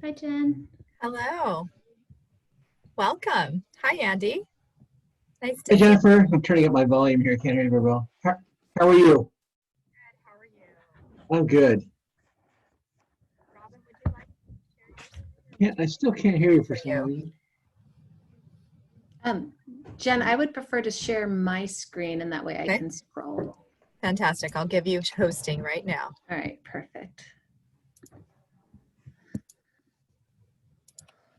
Hi, Jen. Hello. Welcome. Hi, Andy. Nice to Hey, meet you. Jennifer. I'm turning up my volume here. Can't hear you very well. How are you? How are you? I'm good. Robin, would you like to share Yeah, I still can't hear you for For some you. reason. Jen, I would prefer to share my screen and that way I Okay. can scroll. Fantastic. I'll give you hosting right now. All right, perfect.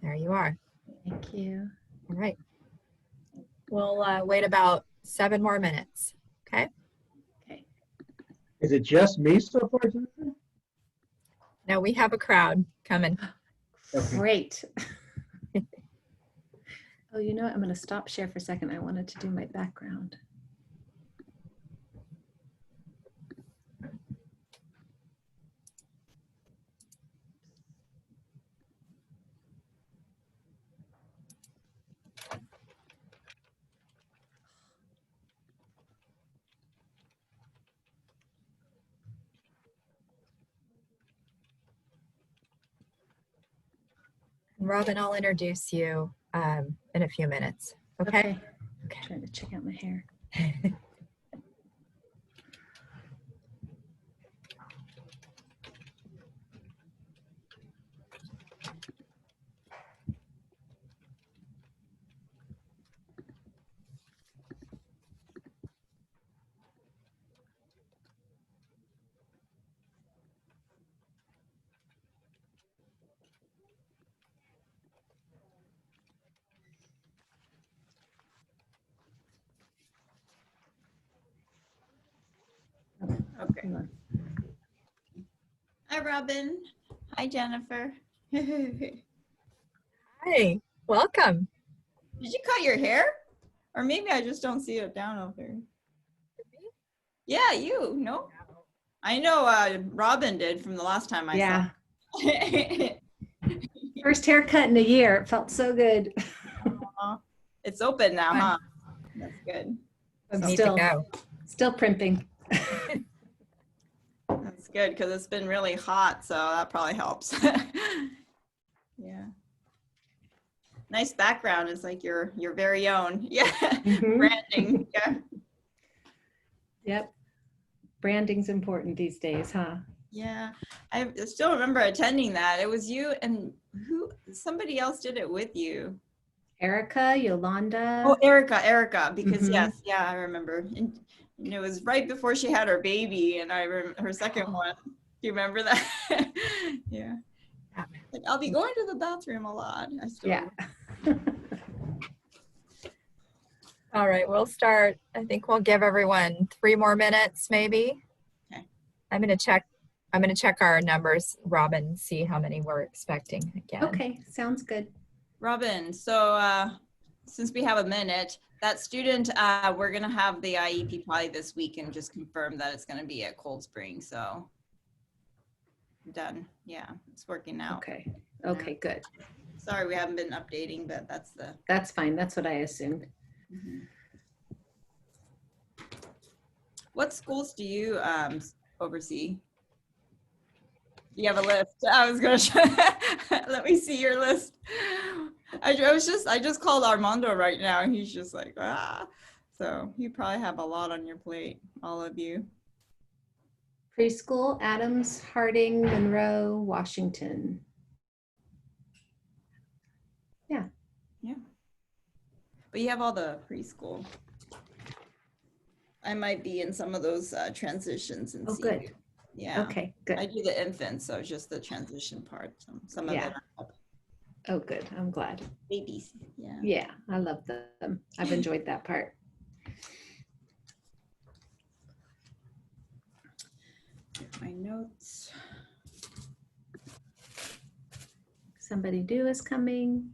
There you are. Thank you. All right. We'll wait about 7 more minutes. Okay. Okay. Is it just me so far, Jennifer? Now we have a crowd coming. Okay. Great. Oh, you know what? I'm going to stop share for a second. I wanted to do my background. Robin, I'll introduce you in a few minutes. Okay. Okay. Trying to check out my hair. Okay. Hold on. Hi, Robin. Hi, Jennifer. Did Hi. Welcome. you cut your hair? Or maybe I just don't see it down over there. Yeah, you. No? I know Robin did from the last time I Yeah. saw it. First haircut in a year. It felt so good. It's open now, Fun. huh? That's good. I'm Need to go. still primping. That's good because it's been really hot, so that probably helps. Yeah. Nice background. It's like your very own. Yeah. Mhm. Branding. Yeah. Yep. Branding's important these days, huh? Yeah. I still remember attending that. It was you and somebody else did it with you. Erica, Yolanda. Oh, Erica, because Mhm. yes, yeah, I remember. And it was right before she had her baby, and I remember her second one. Do you remember that? Yeah. Like, I'll be going to the bathroom a lot. I still Yeah. All right, we'll start. I think we'll give everyone 3 more minutes, maybe. Okay. I'm gonna check our numbers, Robin, see how many we're expecting again. Okay, sounds good. Robin, so since we have a minute, that student, we're gonna have the IEP probably this week and just confirm that it's gonna be at Cold Spring. So done. Yeah, it's working out. Okay. Okay, good. Sorry, we haven't been updating, but that's the. That's fine. That's what I assumed. Mhm. What schools do you oversee? You have a list. I was gonna let me see your list. I just called Armando right now, and he's just like, ah. So you probably have a lot on your plate, all of you. Preschool, Adams, Harding, Monroe, Washington. Yeah. Yeah. But you have all the preschool. I might be in some of those transitions and Oh, see. good. Yeah. Okay, good. I do the infants, so just the transition part. Some of Yeah. it are Oh, good. I'm glad. babies. Yeah. Yeah, I love them. I've enjoyed that part. Get my notes. Somebody new is coming.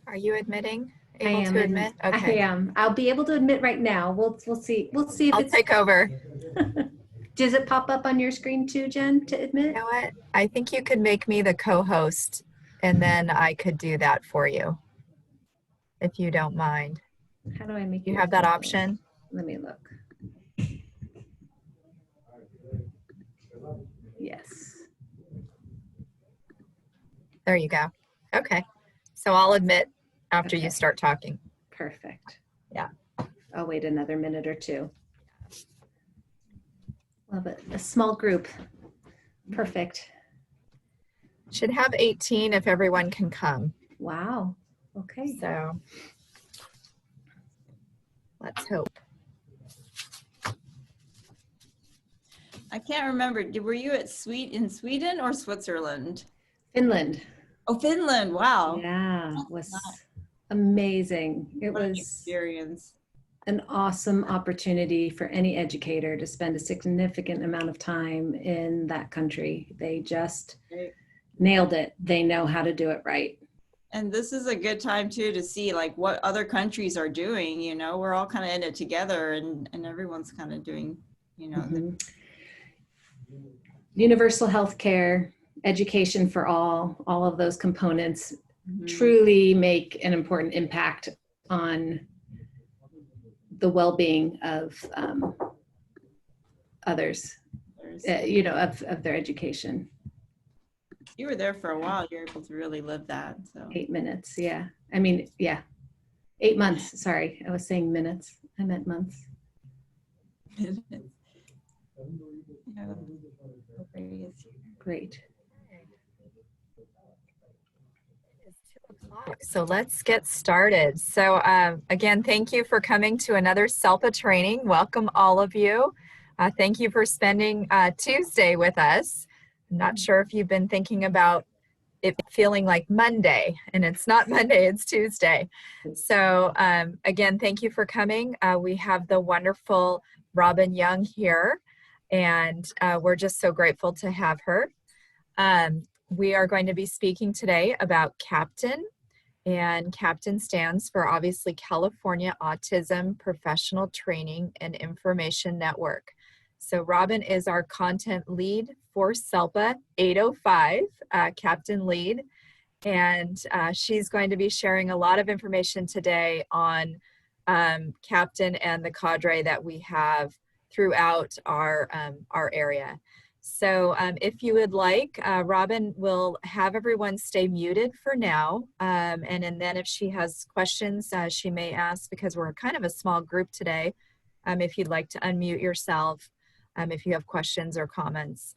Are you admitting? I Able am. to admit? Okay. I am. I'll be able to admit right now. We'll see. We'll see if I'll it's. take over. Does it pop up on your screen too, Jen, to admit? You know what? I think you could make me the co-host and then I could do that for you. if you don't mind. How do I make You your have that photo? option? Let me look. Yes. There you go. Okay. So I'll admit after you Okay. start talking. Perfect. Yeah. I'll wait another minute or two. Love it. A small group. Perfect. Should have 18 if everyone can come. Wow. Okay. So let's hope. I can't remember. Were you at in Sweden or Switzerland? Finland. Oh, Finland. Wow. Yeah, was amazing. It What an was experience. an awesome opportunity for any educator to spend a significant amount of time in that country. They just Right. nailed it. They know how to do it right. And this is a good time too to see like what other countries are doing. You know, we're all kind of in it together, and everyone's kind of doing, you know, Mhm. Universal health care, education for all of those components truly make an important impact on the well-being of others, you know, of their education. You were there for a while. You're able to really live that. So 8 minutes, yeah. I mean, yeah. 8 months, sorry. I was saying minutes. I meant months. Great. So let's get started. So again, thank you for coming to another SELPA training. Welcome all of you. Thank you for spending Tuesday with us. I'm not sure if you've been thinking about it feeling like Monday, and it's not Monday, it's Tuesday. So again, thank you for coming. We have the wonderful Robin Young here, and we're just so grateful to have her. We are going to be speaking today about C.A.P.T.A.I.N, and C.A.P.T.A.I.N stands for obviously California Autism Professional Training and Information Network. So Robin is our content lead for SELPA 805, C.A.P.T.A.I.N lead, and she's going to be sharing a lot of information today on C.A.P.T.A.I.N and the cadre that we have throughout our area. So if you would like, Robin will have everyone stay muted for now. And then if she has questions, she may ask, because we're kind of a small group today. If you'd like to unmute yourself, if you have questions or comments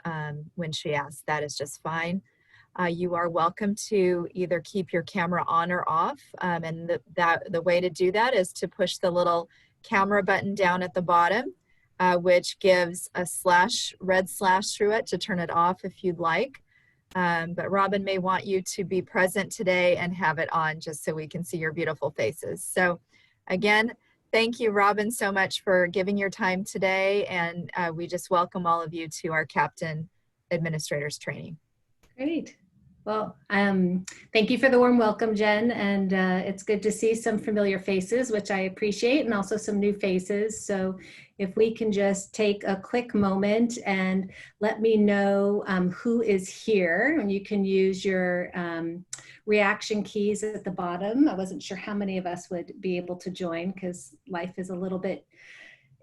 when she asks, that is just fine. You are welcome to either keep your camera on or off. And the way to do that is to push the little camera button down at the bottom. Which gives a red slash through it to turn it off if you'd like. But Robin may want you to be present today and have it on just so we can see your beautiful faces. So again, thank you, Robin, so much for giving your time today. And we just welcome all of you to our C.A.P.T.A.I.N Administrators Training. Great. Well, thank you for the warm welcome, Jen. And it's good to see some familiar faces, which I appreciate, and also some new faces. So if we can just take a quick moment and let me know who is here, and you can use your reaction keys at the bottom. I wasn't sure how many of us would be able to join because life is a little bit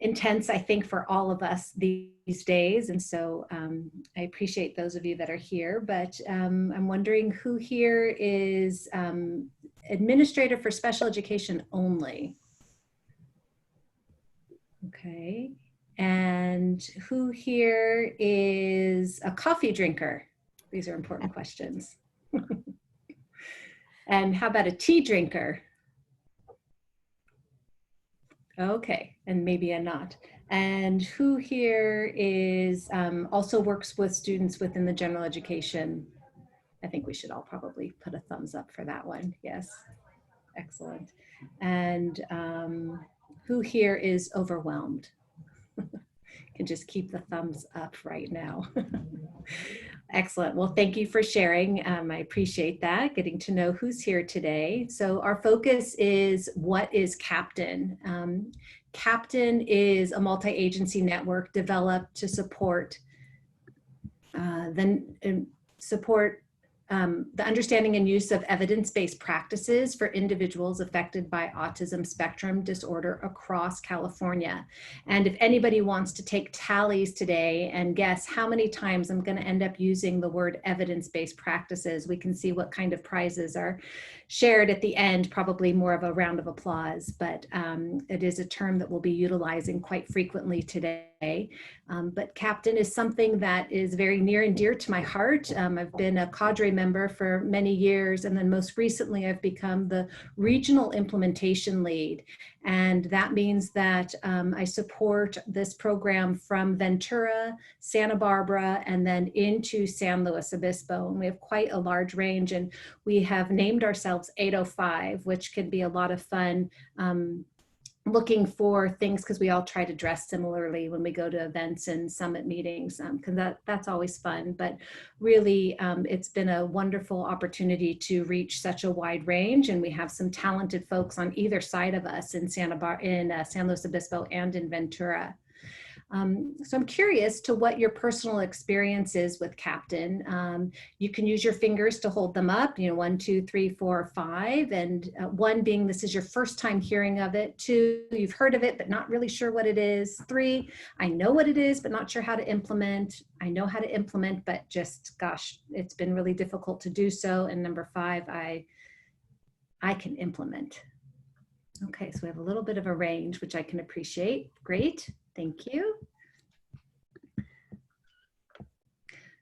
intense, I think, for all of us these days. And so I appreciate those of you that are here, but I'm wondering who here is administrator for special education only. Okay. And who here is a coffee drinker? These are important questions. And how about a tea drinker? Okay, and maybe a not. And who here is also works with students within the general education? I think we should all probably put a thumbs up for that one. Yes, excellent. And who here is overwhelmed? Can just keep the thumbs up right now. Excellent. Well, thank you for sharing. I appreciate that, getting to know who's here today. So our focus is what is C.A.P.T.A.I.N? C.A.P.T.A.I.N is a multi-agency network developed to support the understanding and use of evidence-based practices for individuals affected by autism spectrum disorder across California. And if anybody wants to take tallies today and guess how many times I'm going to end up using the word evidence-based practices, we can see what kind of prizes are shared at the end, probably more of a round of applause, but it is a term that we'll be utilizing quite frequently today. But C.A.P.T.A.I.N is something that is very near and dear to my heart. I've been a cadre member for many years, and then most recently I've become the regional implementation lead. And that means that I support this program from Ventura, Santa Barbara, and then into San Luis Obispo. And we have quite a large range, and we have named ourselves 805, which can be a lot of fun. Looking for things because we all try to dress similarly when we go to events and summit meetings, because that's always fun. But really, it's been a wonderful opportunity to reach such a wide range, and we have some talented folks on either side of us in San Luis Obispo and in Ventura. So I'm curious to what your personal experience is with C.A.P.T.A.I.N. You can use your fingers to hold them up, 1, 2, 3, 4, 5, and 1 being this is your first time hearing of it. 2, you've heard of it, but not really sure what it is. 3, I know what it is, but not sure how to implement. I know how to implement, but just, gosh, it's been really difficult to do so. And number 5, I can implement. Okay, so we have a little bit of a range, which I can appreciate. Great. Thank you.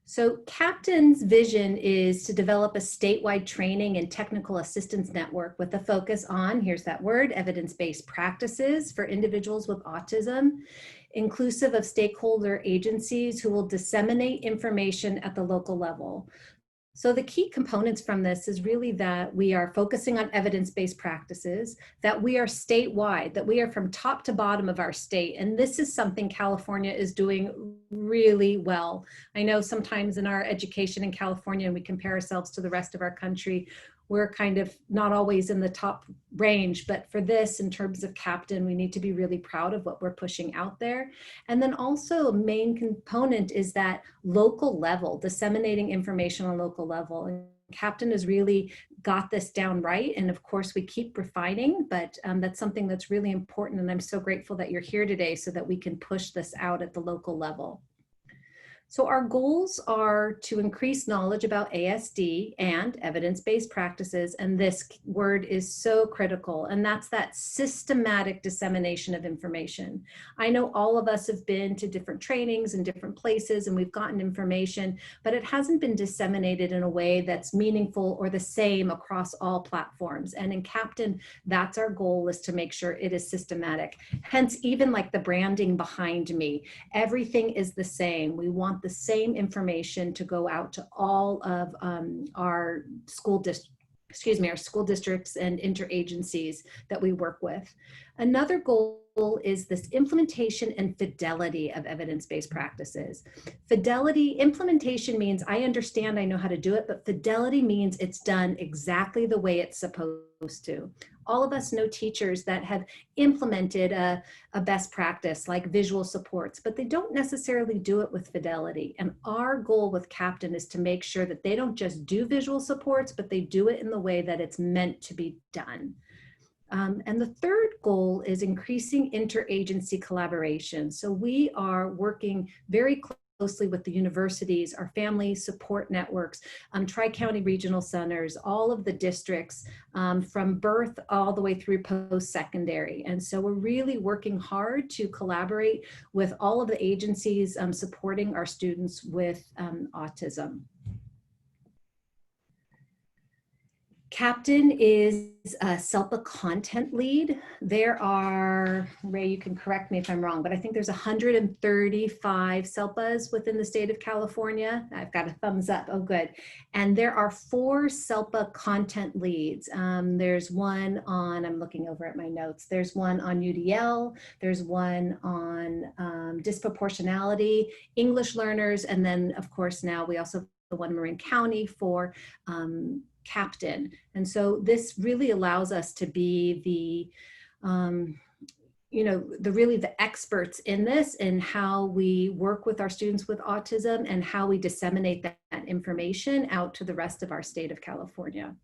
So C.A.P.T.A.I.N's vision is to develop a statewide training and technical assistance network with a focus on, here's that word, evidence-based practices for individuals with autism, inclusive of stakeholder agencies who will disseminate information at the local level. So the key components from this is really that we are focusing on evidence-based practices, that we are statewide, that we are from top to bottom of our state. And this is something California is doing really well. I know sometimes in our education in California, and we compare ourselves to the rest of our country, we're kind of not always in the top range, but for this, in terms of C.A.P.T.A.I.N, we need to be really proud of what we're pushing out there. And then also a main component is that local level, disseminating information on local level. And C.A.P.T.A.I.N has really got this down right. And of course we keep refining, but that's something that's really important. And I'm so grateful that you're here today so that we can push this out at the local level. So our goals are to increase knowledge about ASD and evidence-based practices, and this word is so critical, and that's that systematic dissemination of information. I know all of us have been to different trainings in different places, and we've gotten information, but it hasn't been disseminated in a way that's meaningful or the same across all platforms. And in C.A.P.T.A.I.N, that's our goal, is to make sure it is systematic. Hence, even like the branding behind me, everything is the same. We want the same information to go out to all of our school districts and interagencies that we work with. Another goal is this implementation and fidelity of evidence-based practices. Implementation means I understand, I know how to do it, but fidelity means it's done exactly the way it's supposed to. All of us know teachers that have implemented a best practice like visual supports, but they don't necessarily do it with fidelity. And our goal with C.A.P.T.A.I.N is to make sure that they don't just do visual supports, but they do it in the way that it's meant to be done. And the third goal is increasing interagency collaboration. So we are working very closely with the universities, our family support networks, Tri-County Regional Centers, all of the districts from birth all the way through post-secondary. And so we're really working hard to collaborate with all of the agencies supporting our students with autism. C.A.P.T.A.I.N is a SELPA content lead. There are, Ray, you can correct me if I'm wrong, but I think there's 135 SELPAs within the state of California. I've got a thumbs up, oh good. And there are 4 SELPA content leads. There's one on, I'm looking over at my notes, there's one on UDL, there's one on disproportionality, English learners, and then of course now we also have the one in Marin County for C.A.P.T.A.I.N. And so this really allows us to be the you know, really the experts in this and how we work with our students with autism and how we disseminate that information out to the rest of our state of California.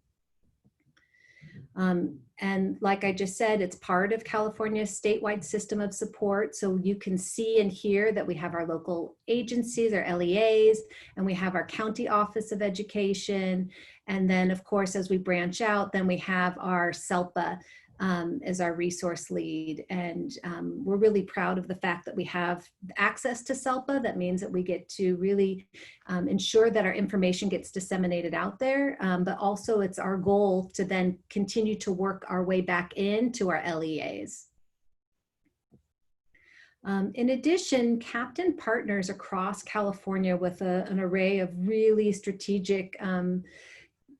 And like I just said, it's part of California's statewide system of support. So you can see and hear that we have our local agencies, our LEAs, and we have our county office of education. And then of course, as we branch out, then we have our SELPA as our resource lead. And we're really proud of the fact that we have access to SELPA. That means that we get to really ensure that our information gets disseminated out there, but also it's our goal to then continue to work our way back into our LEAs. In addition, C.A.P.T.A.I.N partners across California with an array of really strategic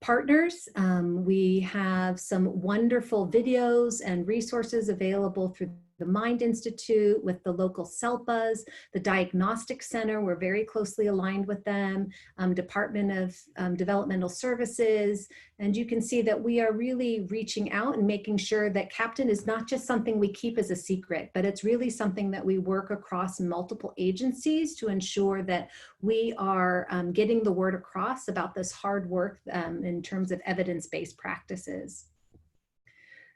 partners. We have some wonderful videos and resources available through the Mind Institute with the local SELPAs, the Diagnostic Center, we're very closely aligned with them, Department of Developmental Services, and you can see that we are really reaching out and making sure that C.A.P.T.A.I.N is not just something we keep as a secret, but it's really something that we work across multiple agencies to ensure that we are getting the word across about this hard work in terms of evidence-based practices.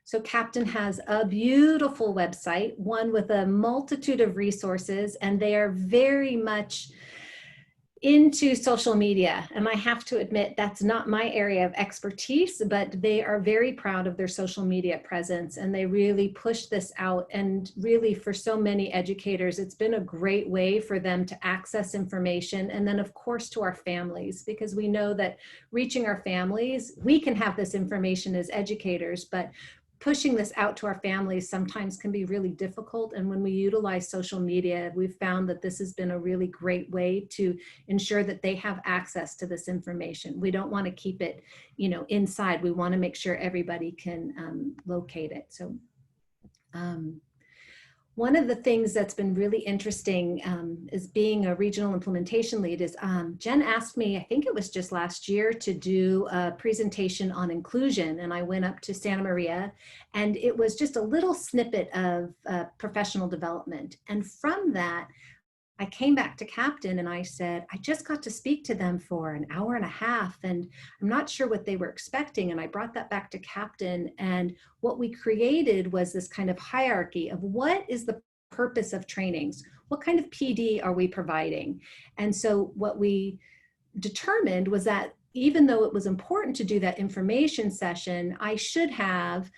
So C.A.P.T.A.I.N has a beautiful website, one with a multitude of resources, and they are very much into social media. And I have to admit, that's not my area of expertise, but they are very proud of their social media presence and they really push this out. And really for so many educators, it's been a great way for them to access information. And then of course to our families, because we know that reaching our families, we can have this information as educators, but pushing this out to our families sometimes can be really difficult. And when we utilize social media, we've found that this has been a really great way to ensure that they have access to this information. We don't want to keep it, you know, inside. We want to make sure everybody can locate it. So one of the things that's been really interesting is being a regional implementation lead is Jen asked me, I think it was just last year, to do a presentation on inclusion. And I went up to Santa Maria and it was just a little snippet of professional development. And from that, I came back to C.A.P.T.A.I.N and I said, I just got to speak to them for an hour and a half and I'm not sure what they were expecting. And I brought that back to C.A.P.T.A.I.N and what we created was this kind of hierarchy of what is the purpose of trainings? What kind of PD are we providing? And so what we determined was that even though it was important to do that information session, I should have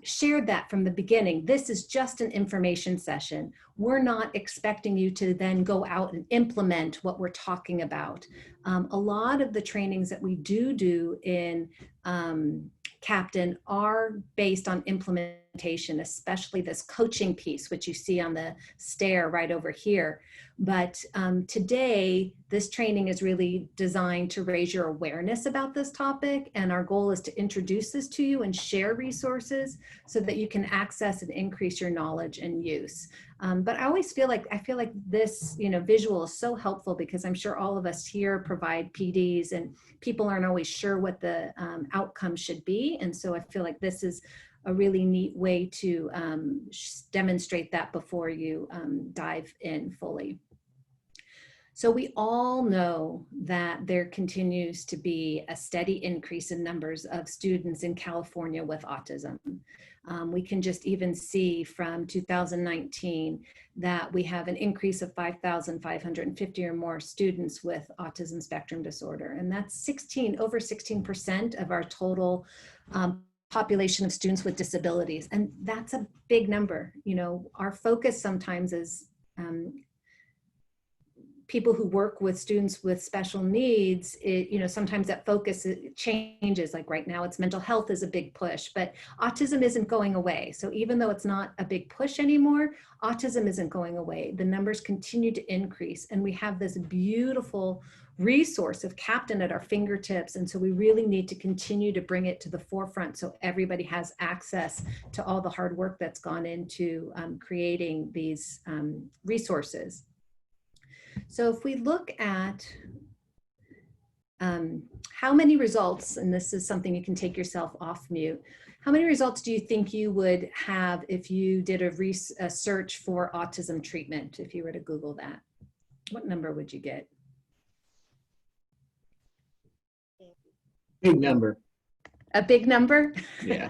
shared that from the beginning. This is just an information session. We're not expecting you to then go out and implement what we're talking about. A lot of the trainings that we do in C.A.P.T.A.I.N are based on implementation, especially this coaching piece, which you see on the stair right over here. But today, this training is really designed to raise your awareness about this topic. And our goal is to introduce this to you and share resources so that you can access and increase your knowledge and use. But I always feel like, this, you know, visual is so helpful because I'm sure all of us here provide PDs and people aren't always sure what the outcome should be. And so I feel like this is a really neat way to demonstrate that before you dive in fully. So we all know that there continues to be a steady increase in numbers of students in California with autism. We can just even see from 2019 that we have an increase of 5,550 or more students with autism spectrum disorder. And that's over 16% of our total population of students with disabilities. And that's a big number. You know, our focus sometimes is people who work with students with special needs, you know, sometimes that focus changes. Like right now, it's mental health is a big push, but autism isn't going away. So even though it's not a big push anymore, autism isn't going away. The numbers continue to increase, and we have this beautiful resource of C.A.P.T.A.I.N at our fingertips. And so we really need to continue to bring it to the forefront so everybody has access to all the hard work that's gone into creating these resources. So if we look at how many results, and this is something you can take yourself off mute, how many results do you think you would have if you did a search for autism treatment, if you were to Google that? What number would you get? Big number. A big number? Yeah.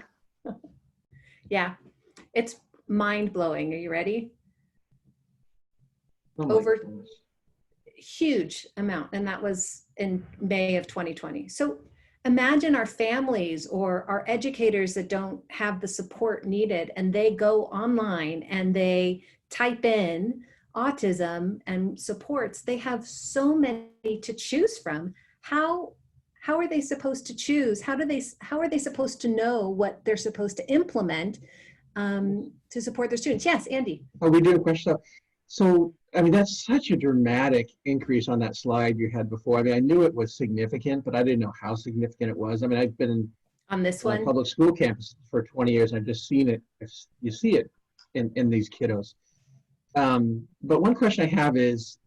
Yeah, it's mind-blowing. Are you ready? Oh my Over goodness. huge amount, and that was in May of 2020. So imagine our families or our educators that don't have the support needed, and they go online and they type in autism and supports. They have so many to choose from. How are they supposed to choose? How are they supposed to know what they're supposed to implement to support their students? Yes, Andy. Oh, we do a question. So, I mean, that's such a dramatic increase on that slide you had before. I mean, I knew it was significant, but I didn't know how significant it was. I mean, I've been On this on a one? public school campus for 20 years. I've just seen it. You see it in these kiddos. But one question I have is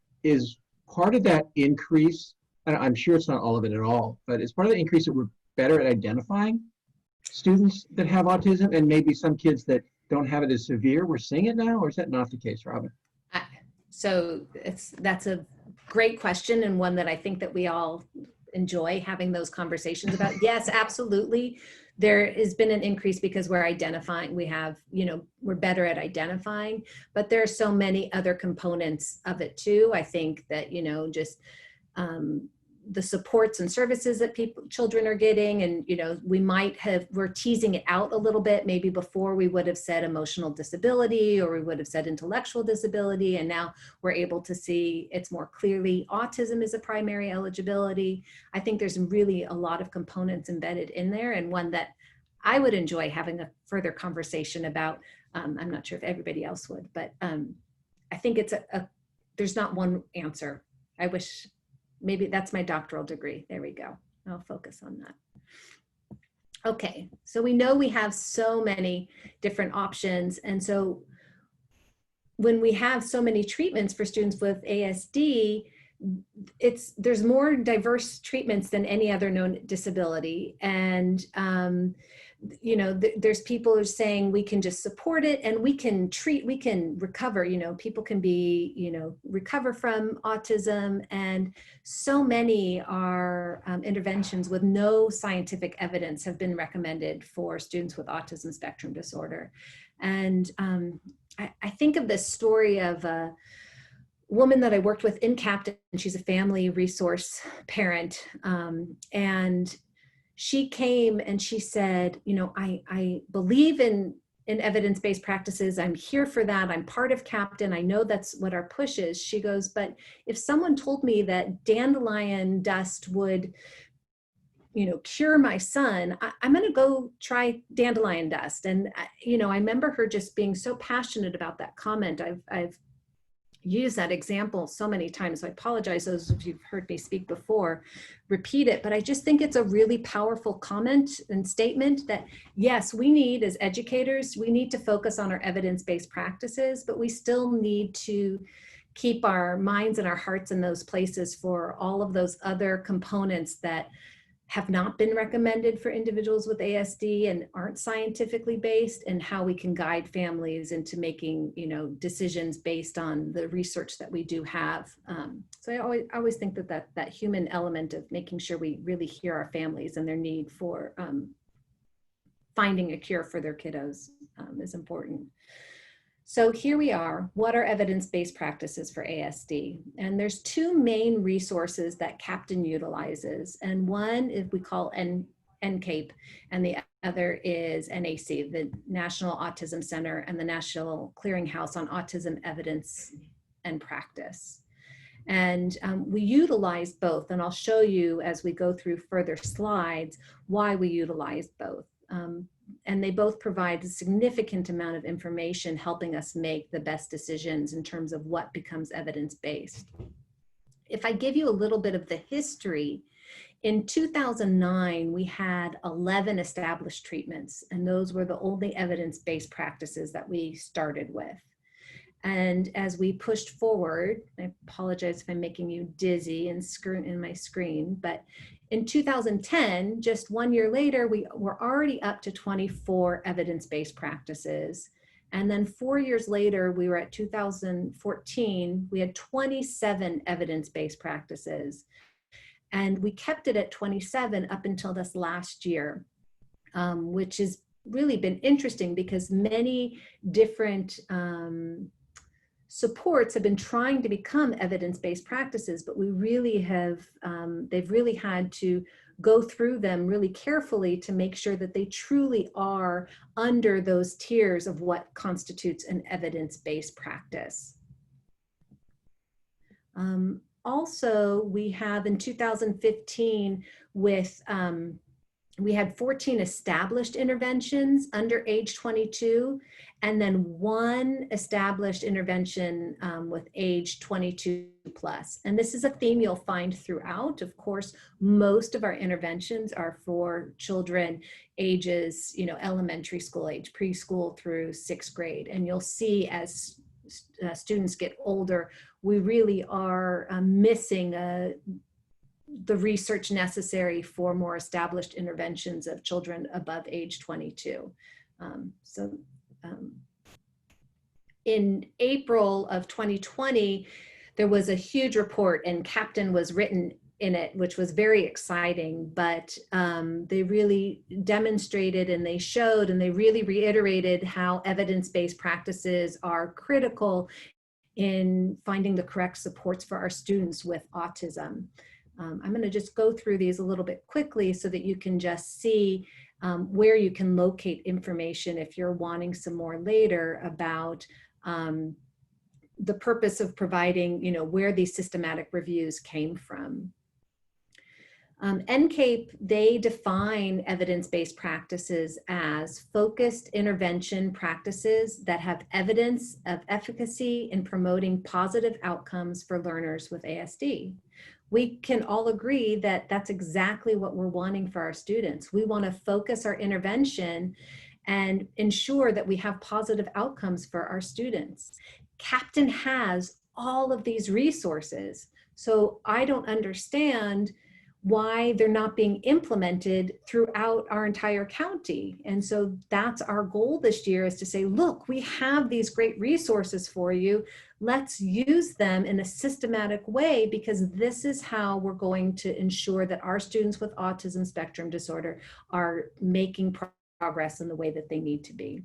part of that increase, and I'm sure it's not all of it at all, but is part of the increase that we're better at identifying students that have autism, and maybe some kids that don't have it as severe, we're seeing it now, or is that not the case, Robin? So that's a great question, and one that I think that we all enjoy having those conversations about. Yes, absolutely. There has been an increase because we're identifying, we're better at identifying, but there are so many other components of it too. I think that, just the supports and services that children are getting, and we're teasing it out a little bit. Maybe before we would have said emotional disability, or we would have said intellectual disability, and now we're able to see it's more clearly autism is a primary eligibility. I think there's really a lot of components embedded in there, and one that I would enjoy having a further conversation about. I'm not sure if everybody else would, but I think there's not one answer. I wish. Maybe that's my doctoral degree. There we go. I'll focus on that. Okay, so we know we have so many different options. And so when we have so many treatments for students with ASD, there's more diverse treatments than any other known disability. And there's people who are saying we can just support it and we can recover, people can be, recover from autism. And so many are interventions with no scientific evidence have been recommended for students with autism spectrum disorder. And I think of this story of a woman that I worked with in C.A.P.T.A.I.N. She's a family resource parent. And she came and she said, I believe in evidence-based practices. I'm here for that. I'm part of C.A.P.T.A.I.N. I know that's what our push is. She goes, but if someone told me that dandelion dust would, cure my son, I'm going to go try dandelion dust. And, I remember her just being so passionate about that comment. I've used that example so many times. So I apologize, those of you who've heard me speak before, repeat it, but I just think it's a really powerful comment and statement that, yes, we need, as educators, we need to focus on our evidence-based practices, but we still need to keep our minds and our hearts in those places for all of those other components that have not been recommended for individuals with ASD and aren't scientifically based, and how we can guide families into making, decisions based on the research that we do have. So I always think that human element of making sure we really hear our families and their need for finding a cure for their kiddos is important. So here we are. What are evidence-based practices for ASD? And there's two main resources that C.A.P.T.A.I.N. utilizes. And one is we call NCAPE, and the other is NAC, the National Autism Center, and the National Clearinghouse on Autism Evidence and Practice. And we utilize both, and I'll show you as we go through further slides why we utilize both. And they both provide a significant amount of information helping us make the best decisions in terms of what becomes evidence-based. If I give you a little bit of the history, in 2009, we had 11 established treatments, and those were the only evidence-based practices that we started with. And as we pushed forward, I apologize if I'm making you dizzy and in my screen, but in 2010, just 1 year later, we were already up to 24 evidence-based practices. And then 4 years later, we were at 2014, we had 27 evidence-based practices. And we kept it at 27 up until this last year, which has really been interesting because many different supports have been trying to become evidence-based practices, but we really have, they've really had to go through them really carefully to make sure that they truly are under those tiers of what constitutes an evidence-based practice. Also, we have in 2015 with, we had 14 established interventions under age 22, and then 1 established intervention with age 22 plus. And this is a theme you'll find throughout. Of course, most of our interventions are for children ages, elementary school age, preschool through 6th grade. And you'll see as students get older, we really are missing the research necessary for more established interventions of children above age 22. In April of 2020, there was a huge report and C.A.P.T.A.I.N was written in it, which was very exciting, but they really demonstrated and they showed and they really reiterated how evidence-based practices are critical in finding the correct supports for our students with autism. I'm going to just go through these a little bit quickly so that you can just see where you can locate information if you're wanting some more later about the purpose of providing, where these systematic reviews came from. NCAPE, they define evidence-based practices as focused intervention practices that have evidence of efficacy in promoting positive outcomes for learners with ASD. We can all agree that that's exactly what we're wanting for our students. We want to focus our intervention and ensure that we have positive outcomes for our students. C.A.P.T.A.I.N has all of these resources, so I don't understand why they're not being implemented throughout our entire county. And so that's our goal this year, is to say, look, we have these great resources for you. Let's use them in a systematic way, because this is how we're going to ensure that our students with autism spectrum disorder are making progress in the way that they need to be.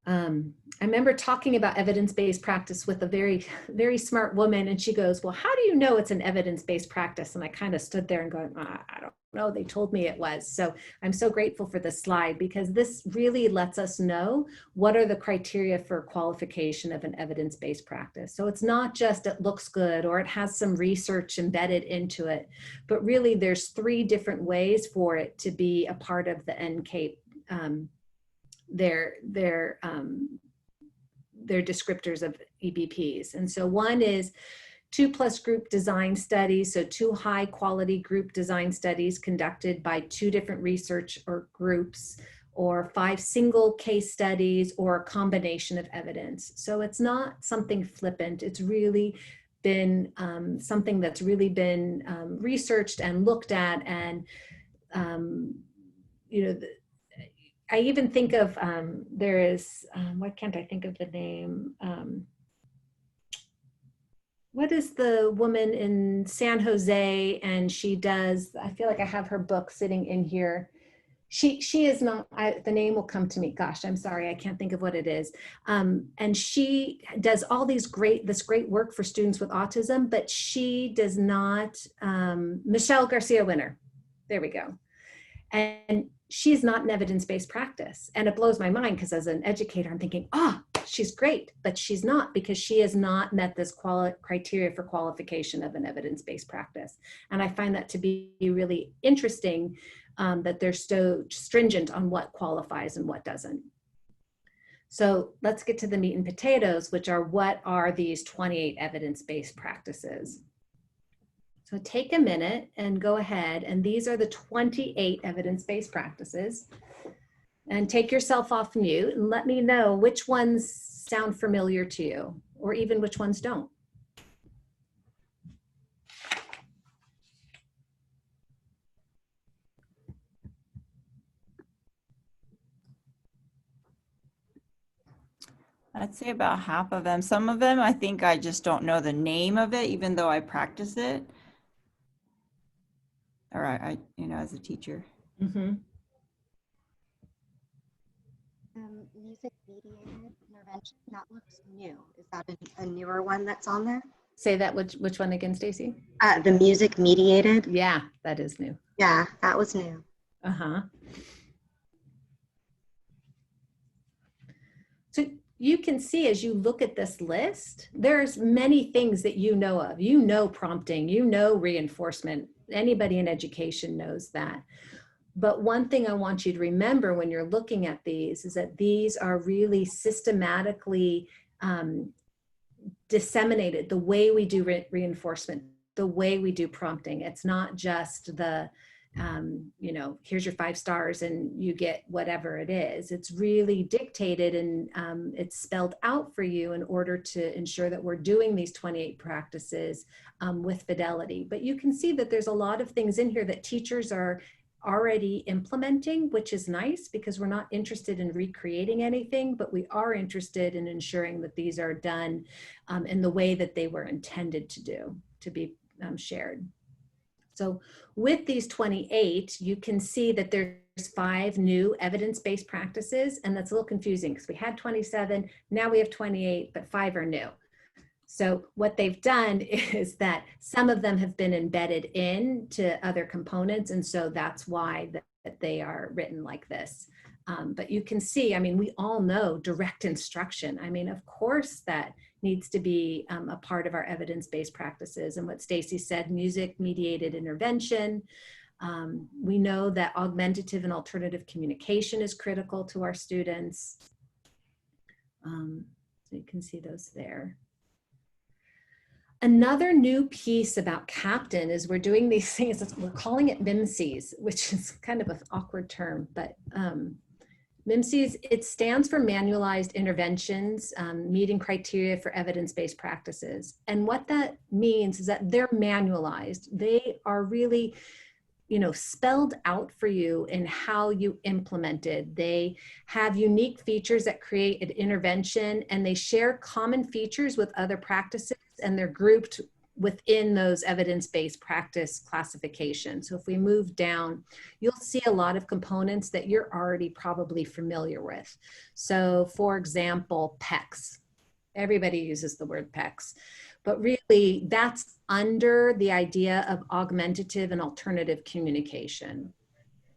I remember talking about evidence-based practice with a very, very smart woman, and she goes, well, how do you know it's an evidence-based practice? And I kind of stood there and going, I don't know, they told me it was. So I'm so grateful for this slide, because this really lets us know what are the criteria for qualification of an evidence-based practice. So it's not just it looks good or it has some research embedded into it, but really there's 3 different ways for it to be a part of the NCAPE, their descriptors of EBPs. And so one is 2+ group design studies, so 2 high quality group design studies conducted by 2 different research or groups, or 5 single case studies, or a combination of evidence. So it's not something flippant. It's really been something that's really been researched and looked at, and I even think of, there is, why can't I think of the name? What is the woman in San Jose, and she does, I feel like I have her book sitting in here. She is not, the name will come to me. Gosh, I'm sorry, I can't think of what it is. And she does all this great work for students with autism, but she does not, Michelle Garcia Winner, there we go. And she's not an evidence-based practice. And it blows my mind, because as an educator, I'm thinking, she's great, but she's not, because she has not met this criteria for qualification of an evidence-based practice. And I find that to be really interesting, that they're so stringent on what qualifies and what doesn't. So let's get to the meat and potatoes, which are, what are these 28 evidence-based practices? So take a minute and go ahead, and these are the 28 evidence-based practices. And take yourself off mute and let me know which ones sound familiar to you, or even which ones don't. I'd say about half of them. Some of them, I think I just don't know the name of it, even though I practice it. Or I you know, as a teacher. Mm-hmm. Music mediated intervention, that looks new. Is that a newer one that's on there? Say that, which one again, Stacy? The music mediated. Yeah, that is new. Yeah, that was new. Uh-huh. So you can see as you look at this list, there's many things that you know of. You know prompting, you know reinforcement. Anybody in education knows that. But one thing I want you to remember when you're looking at these is that these are really systematically disseminated, the way we do reinforcement, the way we do prompting. It's not just the, you know, here's your 5 stars and you get whatever it is. It's really dictated and it's spelled out for you in order to ensure that we're doing these 28 practices with fidelity. But you can see that there's a lot of things in here that teachers are already implementing, which is nice because we're not interested in recreating anything, but we are interested in ensuring that these are done in the way that they were intended to do, to be shared. So with these 28, you can see that there's 5 new evidence-based practices, and that's a little confusing because we had 27, now we have 28, but 5 are new. So what they've done is that some of them have been embedded into other components, and so that's why that they are written like this. But you can see, I mean, we all know direct instruction. I mean, of course that needs to be a part of our evidence-based practices. And what Stacy said, music-mediated intervention. We know that augmentative and alternative communication is critical to our students. So you can see those there. Another new piece about C.A.P.T.A.I.N is we're doing these things, we're calling it MIMCs, which is kind of an awkward term, but MIMCs, it stands for Manualized Interventions, Meeting Criteria for Evidence-Based Practices. And what that means is that they're manualized. They are really, you know, spelled out for you in how you implement it. They have unique features that create an intervention, and they share common features with other practices, and they're grouped within those evidence-based practice classifications. So if we move down, you'll see a lot of components that you're already probably familiar with. So for example, PECs. Everybody uses the word PECs, but really that's under the idea of augmentative and alternative communication.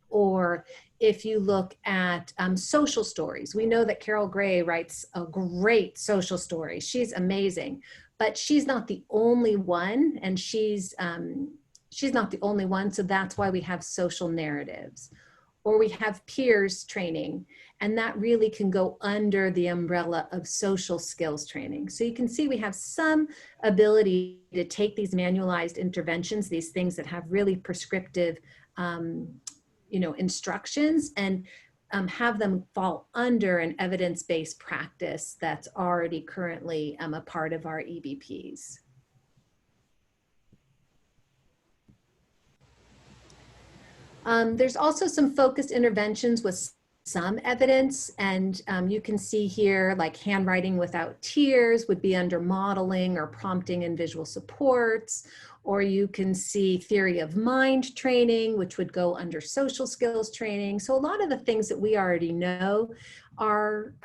Or if you look at social stories, we know that Carol Gray writes a great social story. She's amazing, but she's not the only one, and she's not the only one, so that's why we have social narratives. Or we have peers training, and that really can go under the umbrella of social skills training. So you can see we have some ability to take these manualized interventions, these things that have really prescriptive you know, instructions, and have them fall under an evidence-based practice that's already currently a part of our EBPs. There's also some focused interventions with some evidence, and you can see here like handwriting without tears would be under modeling or prompting and visual supports, or you can see theory of mind training, which would go under social skills training. So a lot of the things that we already know are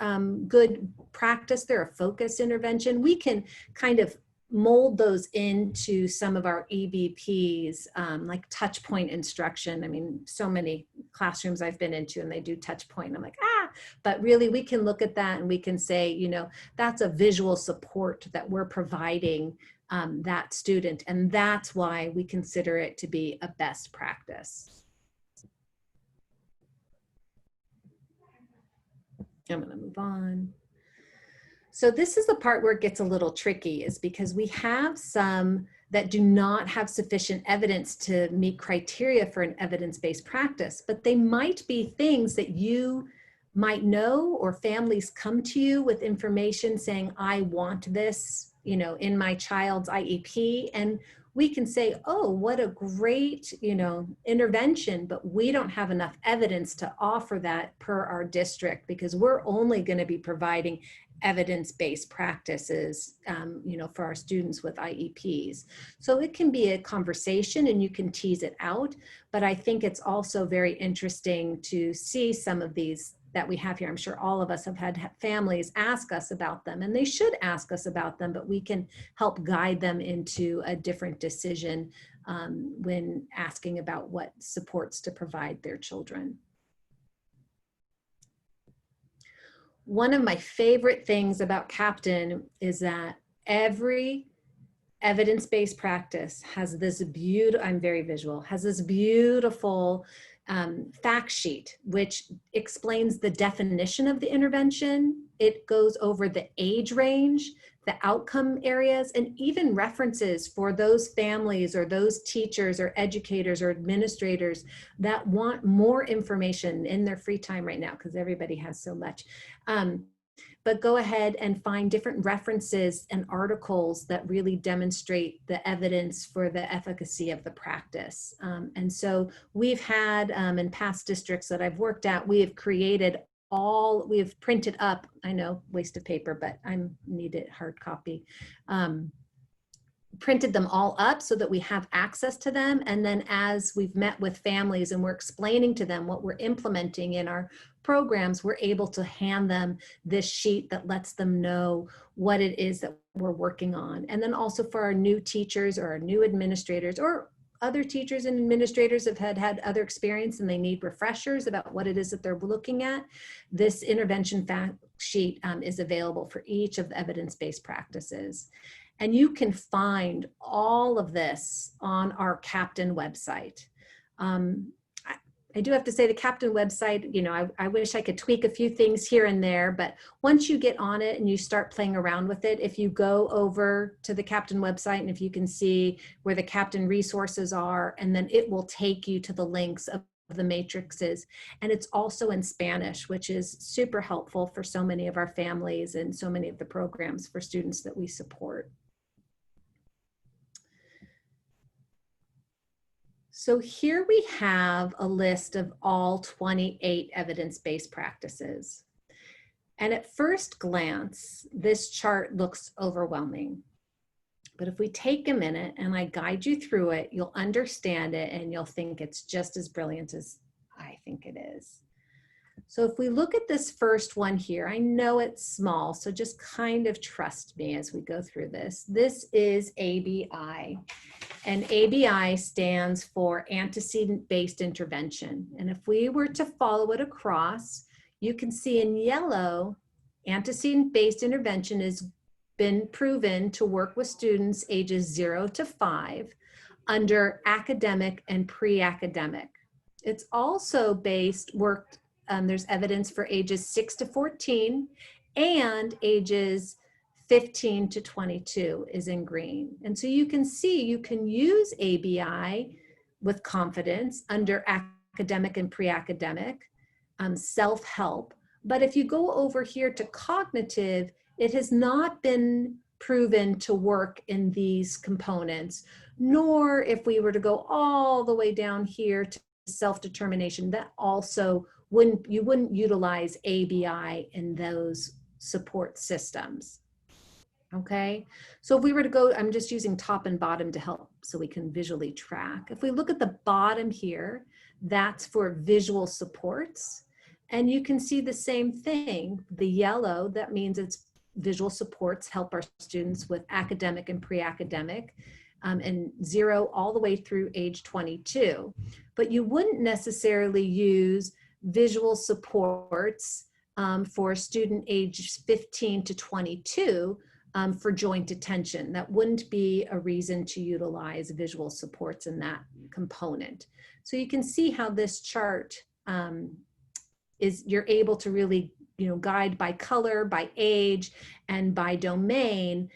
good practice. They're a focused intervention. We can kind of mold those into some of our EBPs, like touch point instruction. I mean, so many classrooms I've been into and they do touch point, and I'm like, but really we can look at that and we can say, you know, that's a visual support that we're providing that student, and that's why we consider it to be a best practice. I'm gonna move on. So this is the part where it gets a little tricky, is because we have some that do not have sufficient evidence to meet criteria for an evidence-based practice, but they might be things that you might know, or families come to you with information saying, I want this, you know, in my child's IEP. And we can say, oh, what a great, you know, intervention, but we don't have enough evidence to offer that per our district, because we're only going to be providing evidence-based practices, you know, for our students with IEPs. So it can be a conversation and you can tease it out, but I think it's also very interesting to see some of these that we have here. I'm sure all of us have had families ask us about them, and they should ask us about them, but we can help guide them into a different decision when asking about what supports to provide their children. One of my favorite things about C.A.P.T.A.I.N is that every evidence-based practice has this beautiful, I'm very visual, has this beautiful fact sheet, which explains the definition of the intervention. It goes over the age range, the outcome areas, and even references for those families or those teachers or educators or administrators that want more information in their free time right now, because everybody has so much. But go ahead and find different references and articles that really demonstrate the evidence for the efficacy of the practice. And so we've had in past districts that I've worked at, we have created we have printed up, I know, waste of paper, but I need it hard copy. Printed them all up so that we have access to them. And then as we've met with families and we're explaining to them what we're implementing in our programs, we're able to hand them this sheet that lets them know what it is that we're working on. And then also for our new teachers or our new administrators, or other teachers and administrators have had other experience and they need refreshers about what it is that they're looking at, this intervention fact sheet is available for each of the evidence-based practices. And you can find all of this on our C.A.P.T.A.I.N website. I do have to say the C.A.P.T.A.I.N website, you know, I wish I could tweak a few things here and there, but once you get on it and you start playing around with it, if you go over to the C.A.P.T.A.I.N website and if you can see where the C.A.P.T.A.I.N resources are, and then it will take you to the links of the matrices. And it's also in Spanish, which is super helpful for so many of our families and so many of the programs for students that we support. So here we have a list of all 28 evidence-based practices. And at first glance, this chart looks overwhelming. But if we take a minute and I guide you through it, you'll understand it and you'll think it's just as brilliant as I think it is. So if we look at this first one here, I know it's small, so just kind of trust me as we go through this. This is ABI, and ABI stands for antecedent-based intervention. And if we were to follow it across, you can see in yellow, antecedent-based intervention has been proven to work with students ages 0 to 5 under academic and pre-academic. It's also worked there's evidence for ages 6 to 14 and ages 15 to 22 is in green. And so you can see you can use ABI with confidence under academic and pre-academic, self-help. But if you go over here to cognitive, it has not been proven to work in these components, nor if we were to go all the way down here to self-determination, that also you wouldn't utilize ABI in those support systems. Okay, so if we were to go, I'm just using top and bottom to help so we can visually track. If we look at the bottom here, that's for visual supports. And you can see the same thing. The yellow, that means it's visual supports help our students with academic and pre-academic. And 0 all the way through age 22. But you wouldn't necessarily use visual supports for student age 15 to 22 for joint attention. That wouldn't be a reason to utilize visual supports in that component. So you can see how this chart you're able to really, you know, guide by color, by age, and by domain,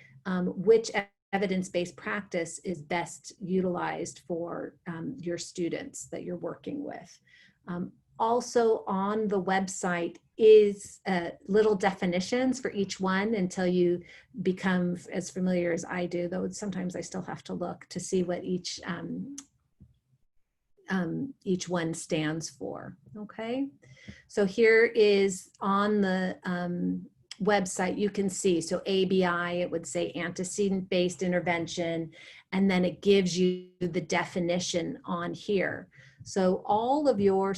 which evidence-based practice is best utilized for your students that you're working with. Also on the website is little definitions for each one until you become as familiar as I do, though sometimes I still have to look to see what each one stands for, okay? So here is on the website, you can see, so ABI, it would say antecedent-based intervention, and then it gives you the definition on here. So all of your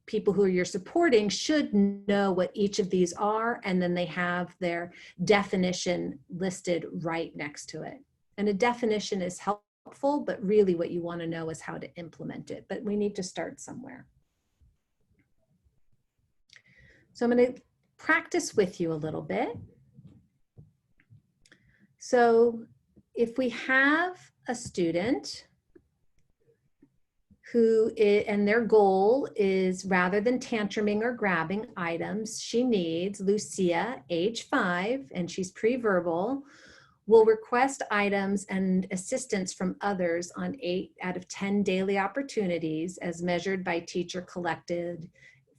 people who you're supporting should know what each of these are, and then they have their definition listed right next to it. And a definition is helpful, but really what you want to know is how to implement it. But we need to start somewhere. So I'm going to practice with you a little bit. So if we have a student who is, and their goal is, rather than tantruming or grabbing items, she needs, Lucia, age 5, and she's pre-verbal, will request items and assistance from others on 8 out of 10 daily opportunities as measured by teacher collected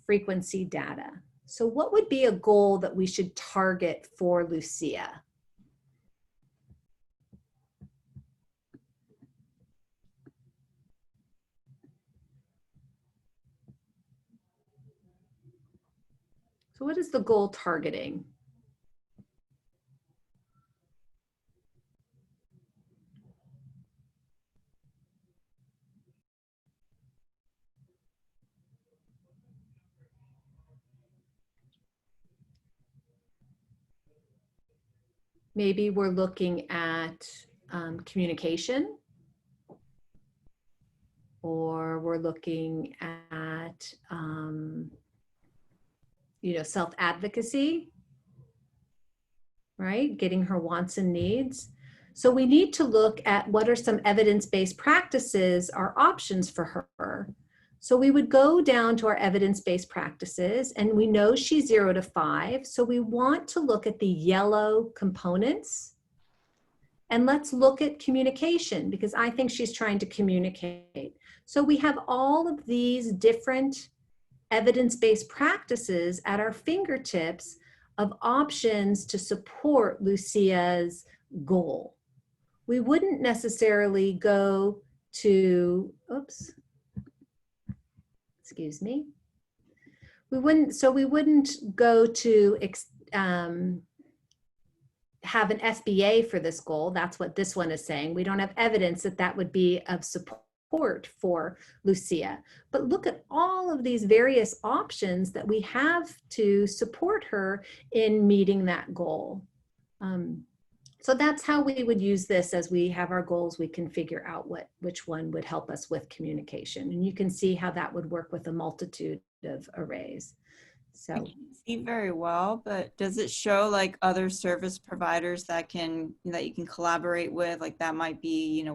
frequency data. So what would be a goal that we should target for Lucia? So what is the goal targeting? Maybe we're looking at communication, or we're looking at self-advocacy, right? Getting her wants and needs. So we need to look at what are some evidence-based practices or options for her. So we would go down to our evidence-based practices, and we know she's 0 to 5. So we want to look at the yellow components, and let's look at communication, because I think she's trying to communicate. So we have all of these different evidence-based practices at our fingertips of options to support Lucia's goal. We wouldn't necessarily go to, we wouldn't go to have an FBA for this goal. That's what this one is saying. We don't have evidence that that would be of support for Lucia, but look at all of these various options that we have to support her in meeting that goal. So that's how we would use this. As we have our goals, we can figure out which one would help us with communication, and you can see how that would work with a multitude of arrays. So I can't see very well, but does it show like other service providers that you can collaborate with? Like that might be,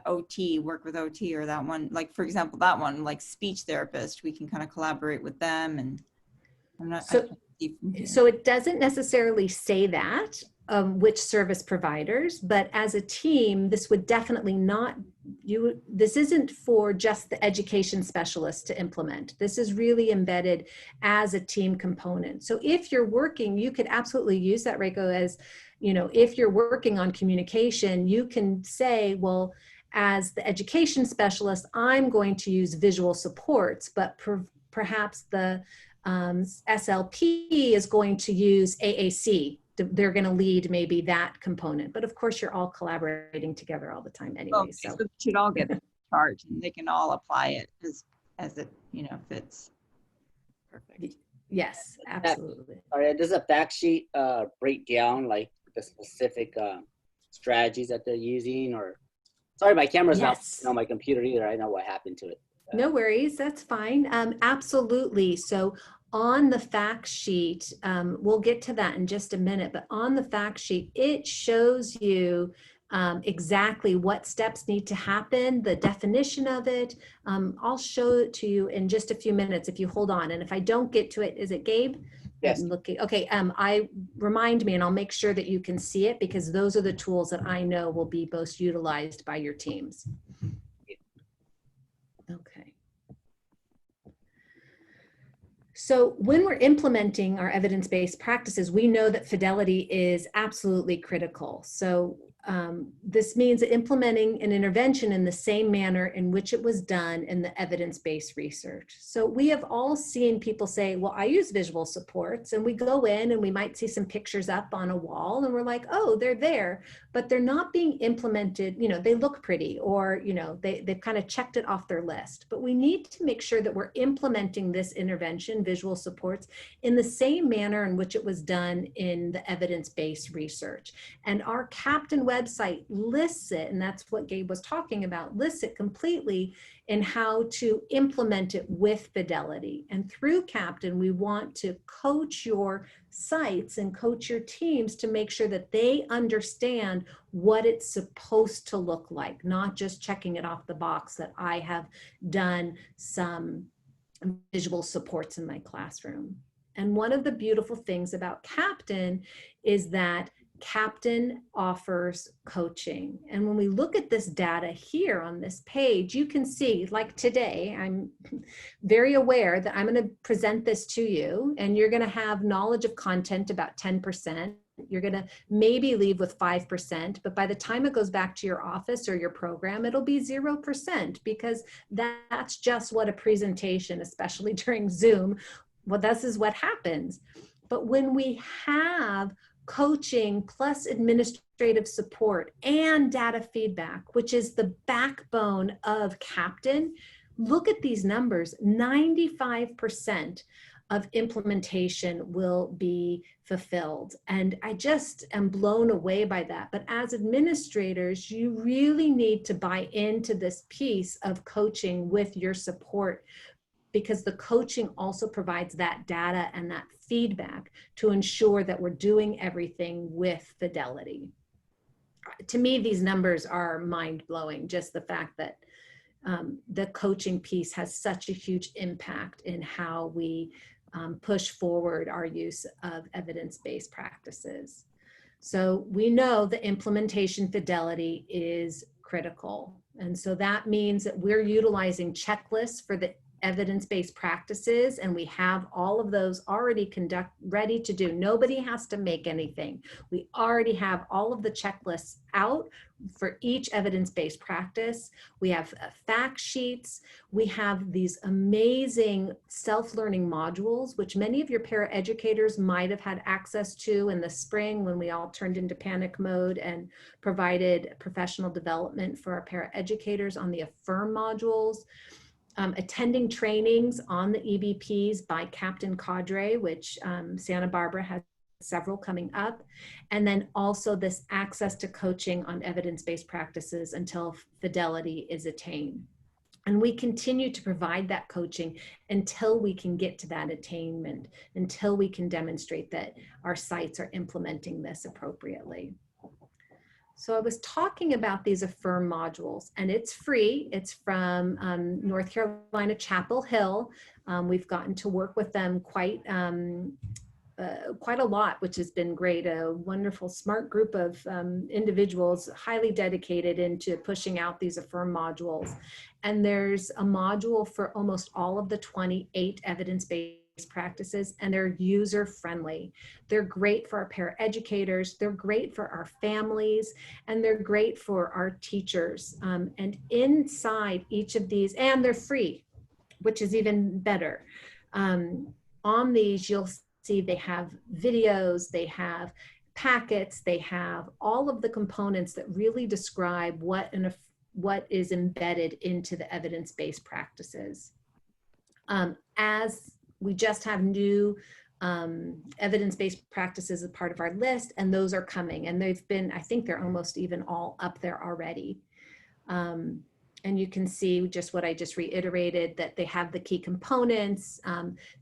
OT, work with OT, or that one, like for example, that one, like speech therapist, we can kind of collaborate with them. And I'm not, so it doesn't necessarily say that, which service providers, but as a team, this would definitely not, this isn't for just the education specialist to implement. This is really embedded as a team component. So if you're working, you could absolutely use that, Reiko, as, if you're working on communication, you can say, well, as the education specialist, I'm going to use visual supports, but perhaps the SLP is going to use AAC. They're going to lead maybe that component, but of course you're all collaborating together all the time anyway. Okay, so we should all get charged, and they can all apply it as it fits. Perfect. Yes, absolutely. All right, does a fact sheet break down like the specific strategies that they're using? Or sorry, my camera's not on my computer either. I know what happened to it. No worries, that's fine. Absolutely. So on the fact sheet, we'll get to that in just a minute, but on the fact sheet, it shows you exactly what steps need to happen, the definition of it. I'll show it to you in just a few minutes if you hold on. And if I don't get to it, is it Gabe? Yes. I'm looking. Okay, remind me, and I'll make sure that you can see it, because those are the tools that I know will be most utilized by your teams. Okay. So when we're implementing our evidence-based practices, we know that fidelity is absolutely critical. So this means implementing an intervention in the same manner in which it was done in the evidence-based research. So we have all seen people say, well, I use visual supports, and we go in and we might see some pictures up on a wall and we're like, oh, they're there, but they're not being implemented. You know, they look pretty, or, you know, they've kind of checked it off their list. But we need to make sure that we're implementing this intervention, visual supports, in the same manner in which it was done in the evidence-based research. And our C.A.P.T.A.I.N website lists it, and that's what Gabe was talking about, lists it completely in how to implement it with fidelity. And through C.A.P.T.A.I.N, we want to coach your sites and coach your teams to make sure that they understand what it's supposed to look like, not just checking it off the box that I have done some visual supports in my classroom. And one of the beautiful things about C.A.P.T.A.I.N is that C.A.P.T.A.I.N offers coaching. And when we look at this data here on this page, you can see, like today, I'm very aware that I'm going to present this to you, and you're going to have knowledge of content about 10%. You're going to maybe leave with 5%, but by the time it goes back to your office or your program, it'll be 0%, because that's just what a presentation, especially during Zoom, well, this is what happens. But when we have coaching plus administrative support and data feedback, which is the backbone of C.A.P.T.A.I.N, look at these numbers. 95% of implementation will be fulfilled. And I just am blown away by that. But as administrators, you really need to buy into this piece of coaching with your support, because the coaching also provides that data and that feedback to ensure that we're doing everything with fidelity. To me, these numbers are mind-blowing, just the fact that the coaching piece has such a huge impact in how we push forward our use of evidence-based practices. So we know the implementation fidelity is critical. And so that means that we're utilizing checklists for the evidence-based practices, and we have all of those already ready to do. Nobody has to make anything. We already have all of the checklists out for each evidence-based practice. We have fact sheets. We have these amazing self-learning modules, which many of your paraeducators might have had access to in the spring when we all turned into panic mode and provided professional development for our paraeducators on the Affirm modules. Attending trainings on the EBPs by Captain Cadre, which Santa Barbara has several coming up. And then also this access to coaching on evidence-based practices until fidelity is attained. And we continue to provide that coaching until we can get to that attainment, until we can demonstrate that our sites are implementing this appropriately. So I was talking about these Affirm modules, and it's free. It's from North Carolina, Chapel Hill. We've gotten to work with them quite a lot, which has been great. A wonderful, smart group of individuals, highly dedicated into pushing out these Affirm modules. And there's a module for almost all of the 28 evidence-based practices, and they're user friendly. They're great for our paraeducators, they're great for our families, and they're great for our teachers. And inside each of these, and they're free, which is even better. On these, you'll see they have videos, they have packets, they have all of the components that really describe what is embedded into the evidence-based practices. As we just have new evidence-based practices as part of our list, and those are coming, and they've been, I think they're almost even all up there already. And you can see just what I just reiterated, that they have the key components.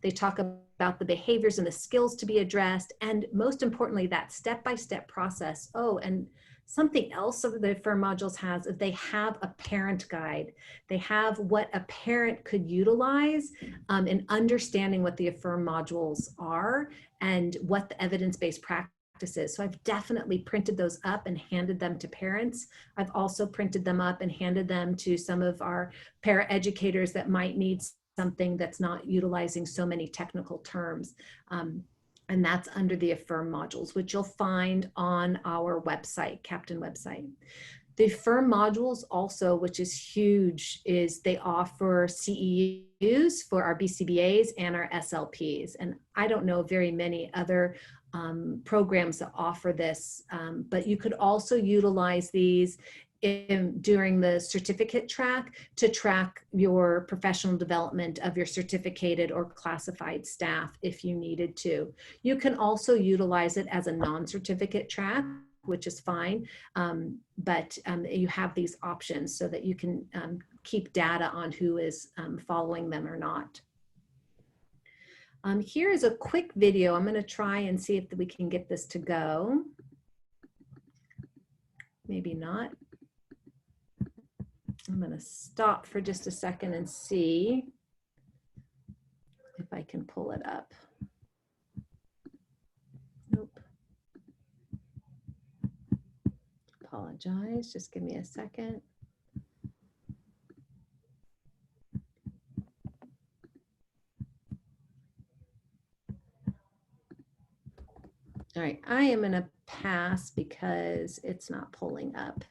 They talk about the behaviors and the skills to be addressed, and most importantly, that step-by-step process. Oh, and Something else of the AFFIRM modules has is they have a parent guide. They have what a parent could utilize in understanding what the AFFIRM modules are and what the evidence-based practices. So I've definitely printed those up and handed them to parents. I've also printed them up and handed them to some of our paraeducators that might need something that's not utilizing so many technical terms. And that's under the AFFIRM modules, which you'll find on our website, C.A.P.T.A.I.N website. The AFFIRM modules also, which is huge, is they offer CEUs for our BCBAs and our SLPs. And I don't know very many other programs that offer this, but you could also utilize these during the certificate track to track your professional development of your certificated or classified staff if you needed to. You can also utilize it as a non-certificate track, which is fine, but you have these options so that you can keep data on who is following them or not. Here is a quick video. I'm going to try and see if we can get this to go. Maybe not. I'm going to stop for just a second and see if I can pull it up. Nope. Apologize. Just give me a second. All right, I am going to pass because it's not pulling up.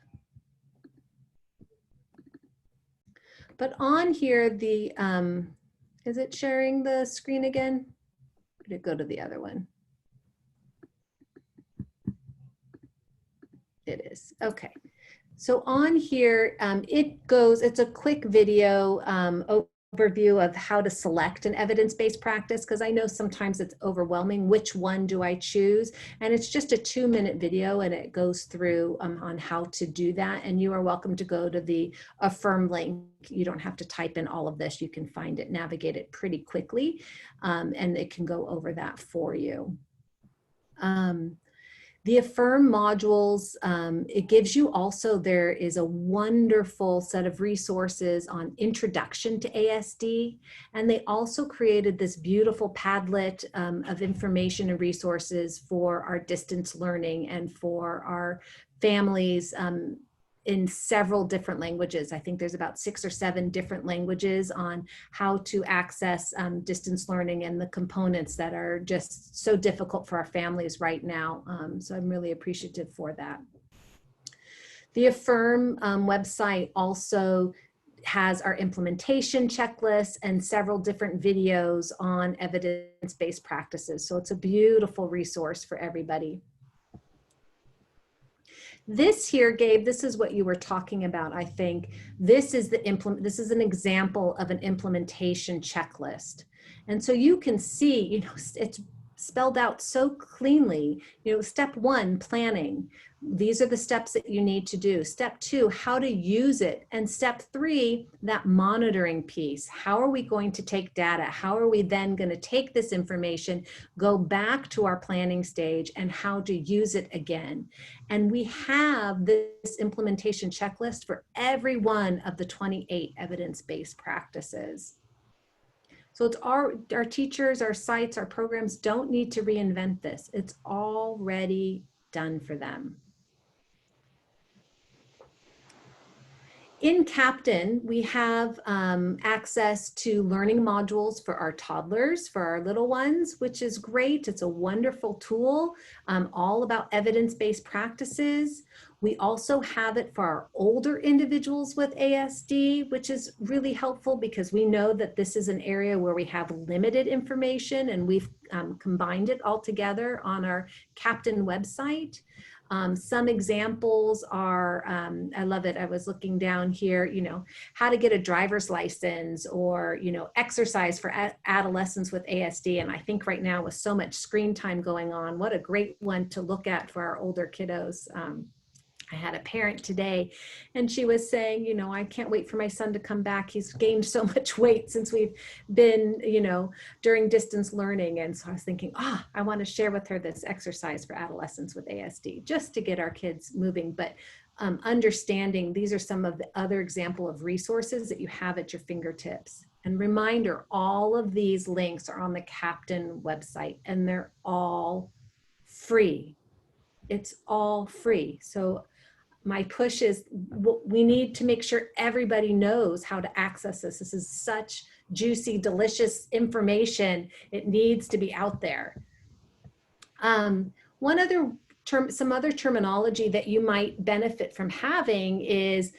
But on here, the, is it sharing the screen again? Did it go to the other one? It is, okay. So on here, it's a quick video overview of how to select an evidence-based practice, because I know sometimes it's overwhelming. Which one do I choose? And it's just a 2-minute video, and it goes through on how to do that. And you are welcome to go to the AFFIRM link. You don't have to type in all of this. You can find it, navigate it pretty quickly, and it can go over that for you. The AFFIRM modules, it gives you also, there is a wonderful set of resources on introduction to ASD. And they also created this beautiful Padlet of information and resources for our distance learning and for our families in several different languages. I think there's about 6 or 7 different languages on how to access distance learning and the components that are just so difficult for our families right now. So I'm really appreciative for that. The AFFIRM website also has our implementation checklist and several different videos on evidence-based practices. So it's a beautiful resource for everybody. This here, Gabe, this is what you were talking about, I think. This is an example of an implementation checklist. And so you can see, you know, it's spelled out so cleanly. You know, step 1, planning. These are the steps that you need to do. Step 2, how to use it. And step 3, that monitoring piece. How are we going to take data? How are we then going to take this information, go back to our planning stage, and how to use it again? And we have this implementation checklist for every one of the 28 evidence-based practices. So it's our teachers, our sites, our programs don't need to reinvent this. It's already done for them. In C.A.P.T.A.I.N, we have access to learning modules for our toddlers, for our little ones, which is great. It's a wonderful tool, all about evidence-based practices. We also have it for our older individuals with ASD, which is really helpful because we know that this is an area where we have limited information, and we've combined it all together on our C.A.P.T.A.I.N website. Some examples are, I love it. I was looking down here, you know, how to get a driver's license, or, you know, exercise for adolescents with ASD. And I think right now with so much screen time going on, what a great one to look at for our older kiddos. I had a parent today, and she was saying, you know, I can't wait for my son to come back. He's gained so much weight since we've been, you know, during distance learning. And so I was thinking, I want to share with her this exercise for adolescents with ASD, just to get our kids moving. But understanding these are some of the other example of resources that you have at your fingertips. And reminder, all of these links are on the C.A.P.T.A.I.N website, and they're all free. It's all free. So my push is we need to make sure everybody knows how to access this. This is such juicy, delicious information. It needs to be out there. One other term, some other terminology that you might benefit from having is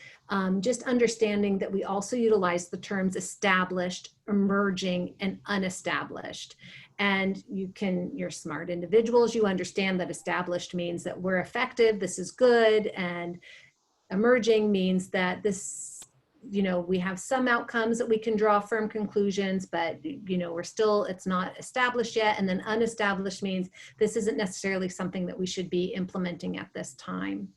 just understanding that we also utilize the terms established, emerging, and unestablished. And you're smart individuals, you understand that established means that we're effective, this is good, and emerging means that this, you know, we have some outcomes that we can draw firm conclusions, but, you know, it's not established yet. And then unestablished means this isn't necessarily something that we should be implementing at this time.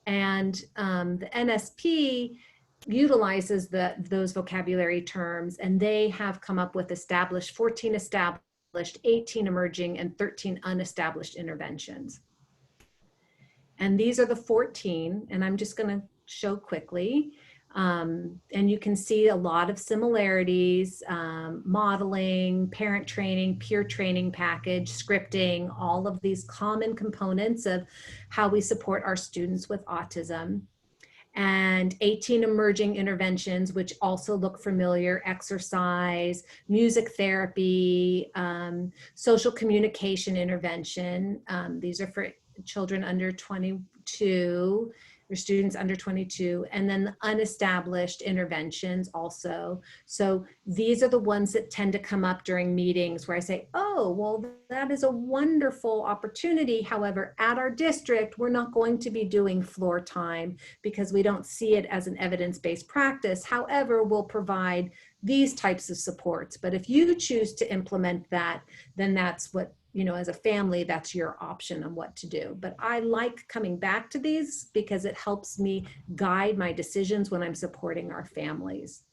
And the NSP utilizes those vocabulary terms, and they have come up with 14 established, 18 emerging, and 13 unestablished interventions. And these are the 14, and I'm just going to show quickly. And you can see a lot of similarities, modeling, parent training, peer training package, scripting, all of these common components of how we support our students with autism. And 18 emerging interventions, which also look familiar: exercise, music therapy, social communication intervention. These are for children under 22, or students under 22, and then the unestablished interventions also. So these are the ones that tend to come up during meetings where I say, oh, well, that is a wonderful opportunity. However, at our district, we're not going to be doing floor time because we don't see it as an evidence-based practice. However, we'll provide these types of supports. But if you choose to implement that, then that's what, you know, as a family, that's your option on what to do. But I like coming back to these because it helps me guide my decisions when I'm supporting our families.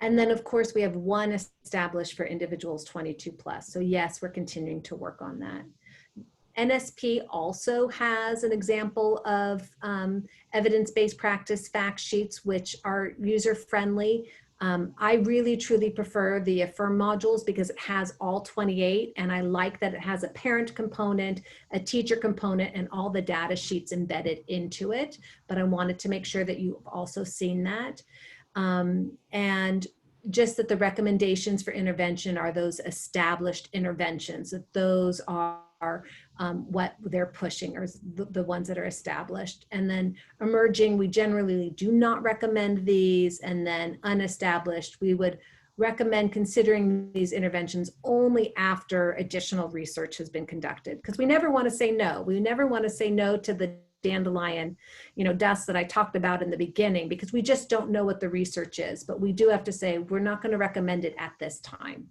And then, of course, we have one established for individuals 22 plus. So yes, we're continuing to work on that. NSP also has an example of evidence-based practice fact sheets, which are user-friendly. I really truly prefer the Affirm modules because it has all 28, and I like that it has a parent component, a teacher component, and all the data sheets embedded into it. But I wanted to make sure that you've also seen that. And just that the recommendations for intervention are those established interventions, that those are what they're pushing, or the ones that are established. And then emerging, we generally do not recommend these. And then unestablished, we would recommend considering these interventions only after additional research has been conducted, because we never want to say no. We never want to say no to the dandelion, you know, dust that I talked about in the beginning, because we just don't know what the research is. But we do have to say, we're not going to recommend it at this time.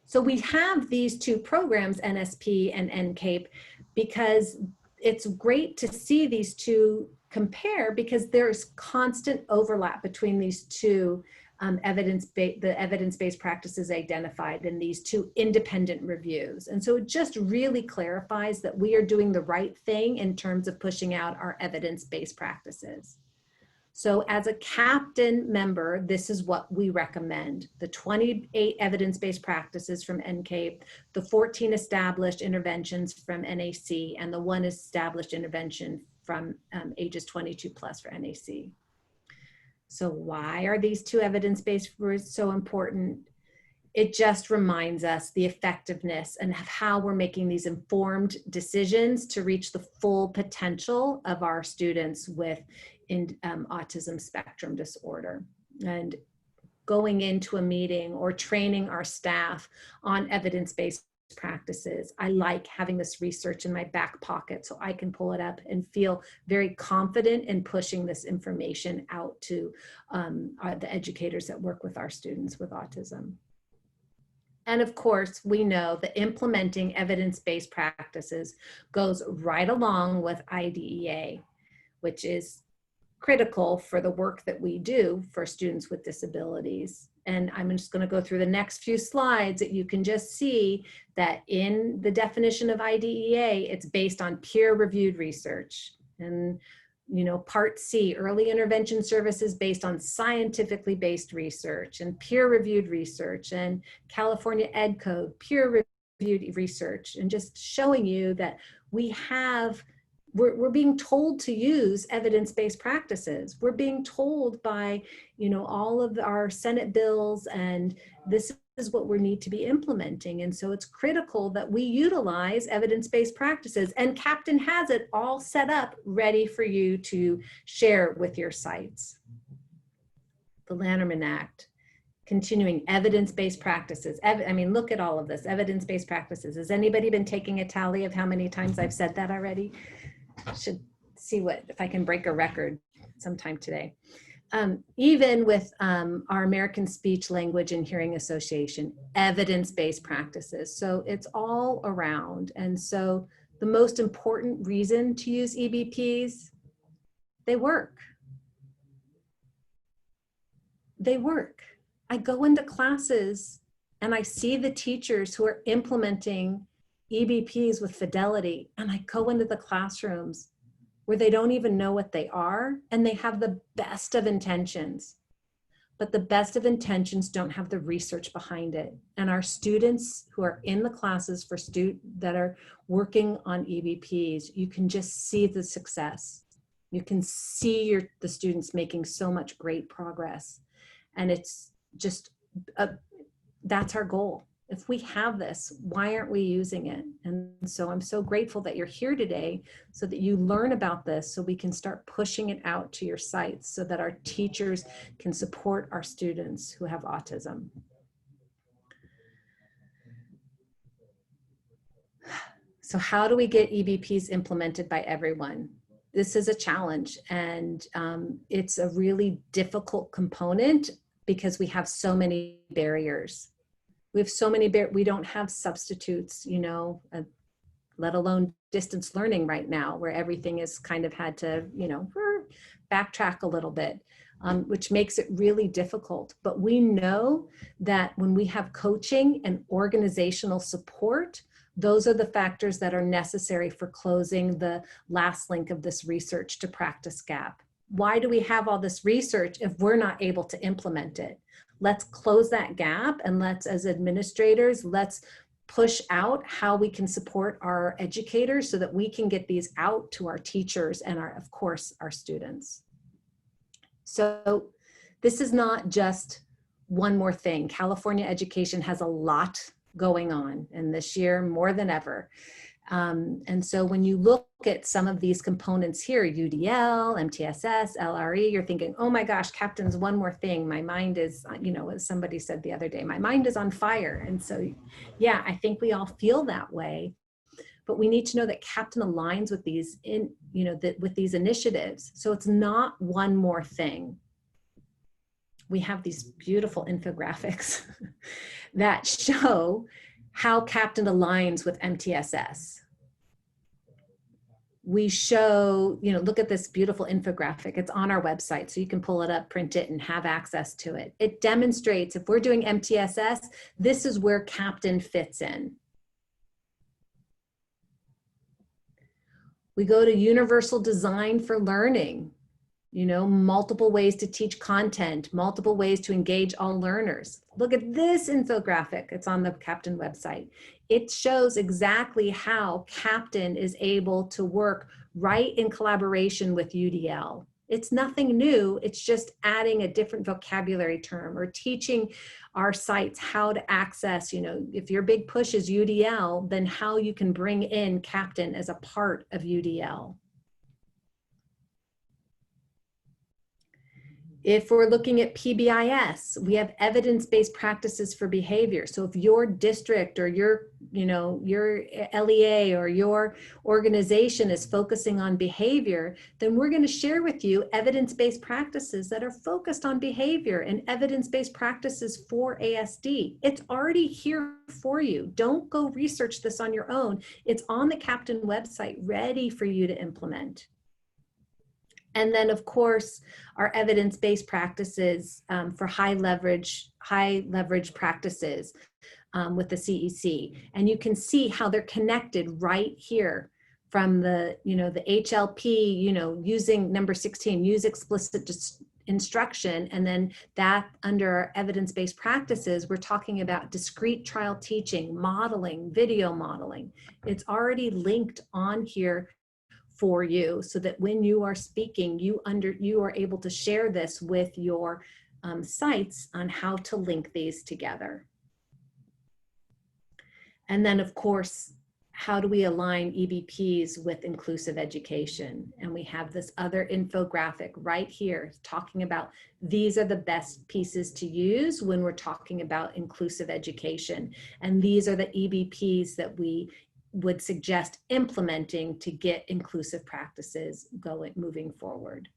So we have these two programs, NSP and NCAPE, because it's great to see these two compare, because there's constant overlap between these two the evidence-based practices identified in these two independent reviews. And so it just really clarifies that we are doing the right thing in terms of pushing out our evidence-based practices. So as a C.A.P.T.A.I.N member, this is what we recommend: the 28 evidence-based practices from NCAPE, the 14 established interventions from NAC, and the one established intervention from ages 22 plus for NAC. So why are these two evidence-based so important? It just reminds us the effectiveness and how we're making these informed decisions to reach the full potential of our students with autism spectrum disorder. And going into a meeting or training our staff on evidence-based practices, I like having this research in my back pocket so I can pull it up and feel very confident in pushing this information out to the educators that work with our students with autism. And of course, we know that implementing evidence-based practices goes right along with IDEA, which is critical for the work that we do for students with disabilities. And I'm just going to go through the next few slides that you can just see that in the definition of IDEA, it's based on peer-reviewed research. And Part C, early intervention services based on scientifically based research and peer-reviewed research, and California Ed Code, peer-reviewed research, and just showing you that we're being told to use evidence-based practices. We're being told by, all of our Senate bills, and this is what we need to be implementing. And so it's critical that we utilize evidence-based practices, and C.A.P.T.A.I.N has it all set up ready for you to share with your sites. The Lanterman Act, continuing evidence-based practices. Look at all of this, evidence-based practices. Has anybody been taking a tally of how many times I've said that already? Should see if I can break a record sometime today. Even with our American Speech, Language, and Hearing Association, evidence-based practices. So it's all around. And so the most important reason to use EBPs, they work. They work. I go into classes and I see the teachers who are implementing EBPs with fidelity, and I go into the classrooms where they don't even know what they are, and they have the best of intentions, but the best of intentions don't have the research behind it. And our students who are in the classes that are working on EBPs, you can just see the success. You can see the students making so much great progress. And it's just, that's our goal. If we have this, why aren't we using it? And so I'm so grateful that you're here today so that you learn about this, so we can start pushing it out to your sites so that our teachers can support our students who have autism. So how do we get EBPs implemented by everyone? This is a challenge, and it's a really difficult component because we have so many barriers. We have so many, we don't have substitutes, let alone distance learning right now, where everything is kind of had to, backtrack a little bit, which makes it really difficult. But we know that when we have coaching and organizational support, those are the factors that are necessary for closing the last link of this research to practice gap. Why do we have all this research if we're not able to implement it? Let's close that gap, and as administrators, let's push out how we can support our educators so that we can get these out to our teachers and of course, our students. So this is not just one more thing. California education has a lot going on, and this year more than ever. And so when you look at some of these components here, UDL, MTSS, LRE, you're thinking, oh my gosh, C.A.P.T.A.I.N's one more thing. My mind is, as somebody said the other day, my mind is on fire. And so, yeah, I think we all feel that way. But we need to know that C.A.P.T.A.I.N aligns with these, with these initiatives. So it's not one more thing. We have these beautiful infographics that show how C.A.P.T.A.I.N aligns with MTSS. We show, look at this beautiful infographic. It's on our website, so you can pull it up, print it, and have access to it. It demonstrates if we're doing MTSS, this is where C.A.P.T.A.I.N fits in. We go to universal design for learning. Multiple ways to teach content, multiple ways to engage all learners. Look at this infographic. It's on the C.A.P.T.A.N website. It shows exactly how C.A.P.T.A.I.N is able to work right in collaboration with UDL. It's nothing new. It's just adding a different vocabulary term or teaching our sites how to access, if your big push is UDL, then how you can bring in C.A.P.T.A.I.N as a part of UDL. If we're looking at PBIS, we have evidence-based practices for behavior. So if your district or your, your LEA or your organization is focusing on behavior, then we're going to share with you evidence-based practices that are focused on behavior and evidence-based practices for ASD. It's already here for you. Don't go research this on your own. It's on the C.A.P.T.A.I.N website, ready for you to implement. And then, of course, our evidence-based practices for high leverage practices with the CEC. And you can see how they're connected right here from the, the HLP, using number 16, use explicit instruction. And then that under our evidence-based practices, we're talking about discrete trial teaching, modeling, video modeling. It's already linked on here for you, so that when you are speaking, you are able to share this with your sites on how to link these together. And then, of course, how do we align EBPs with inclusive education? And we have this other infographic right here talking about these are the best pieces to use when we're talking about inclusive education. And these are the EBPs that we would suggest implementing to get inclusive practices moving forward.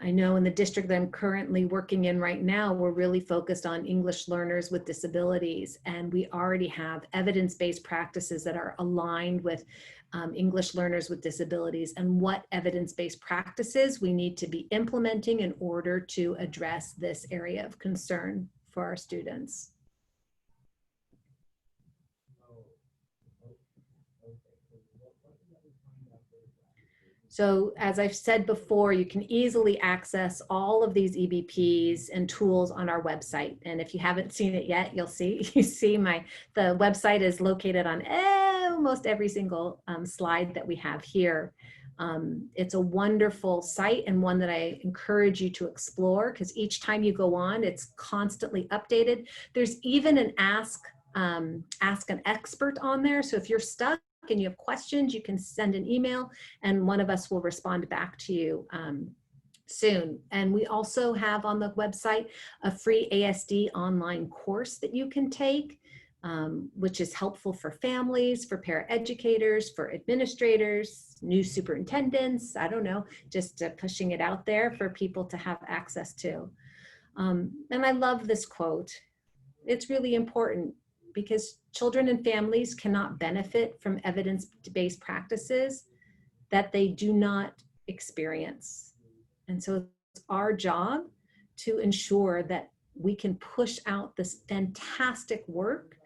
I know in the district that I'm currently working in right now, we're really focused on English learners with disabilities, and we already have evidence-based practices that are aligned with English learners with disabilities and what evidence-based practices we need to be implementing in order to address this area of concern for our students. So as I've said before, you can easily access all of these EBPs and tools on our website. And if you haven't seen it yet, you'll see, the website is located on almost every single slide that we have here. It's a wonderful site and one that I encourage you to explore, because each time you go on, it's constantly updated. There's even an ask an expert on there. So if you're stuck and you have questions, you can send an email and one of us will respond back to you soon. And we also have on the website a free ASD online course that you can take, which is helpful for families, for paraeducators, for administrators, new superintendents, I don't know, just pushing it out there for people to have access to. And I love this quote. It's really important, because children and families cannot benefit from evidence-based practices that they do not experience. And so it's our job to ensure that we can push out this fantastic work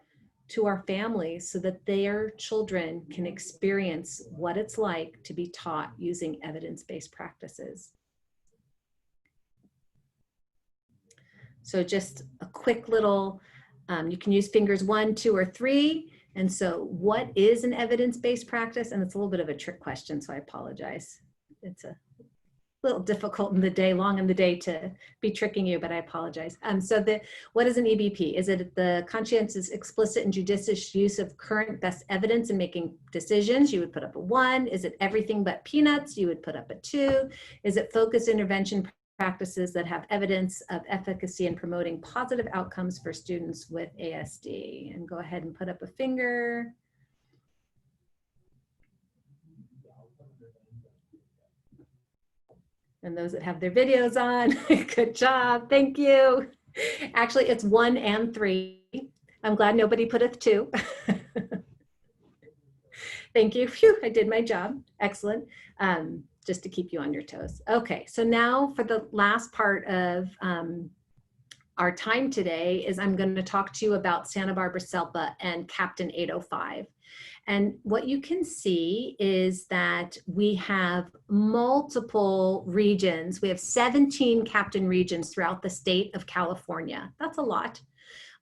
to our families so that their children can experience what it's like to be taught using evidence-based practices. So just a quick little, you can use fingers 1, 2, or 3. And so what is an evidence-based practice? And it's a little bit of a trick question, so I apologize. It's a little difficult in the day, long in the day to be tricking you, but I apologize. So what is an EBP? Is it the conscientious, explicit, and judicious use of current best evidence in making decisions? You would put up a 1. Is it everything but peanuts? You would put up a 2. Is it focused intervention practices that have evidence of efficacy in promoting positive outcomes for students with ASD? And go ahead and put up a finger. And those that have their videos on, good job, thank you. Actually, it's 1 and 3. I'm glad nobody put a 2. Thank you, phew, I did my job, excellent. Just to keep you on your toes. Okay, so now for the last part of our time today is I'm going to talk to you about Santa Barbara SELPA and C.A.P.T.A.I.N 805. And what you can see is that we have multiple regions. We have 17 C.A.P.T.A.I.N regions throughout the state of California. That's a lot.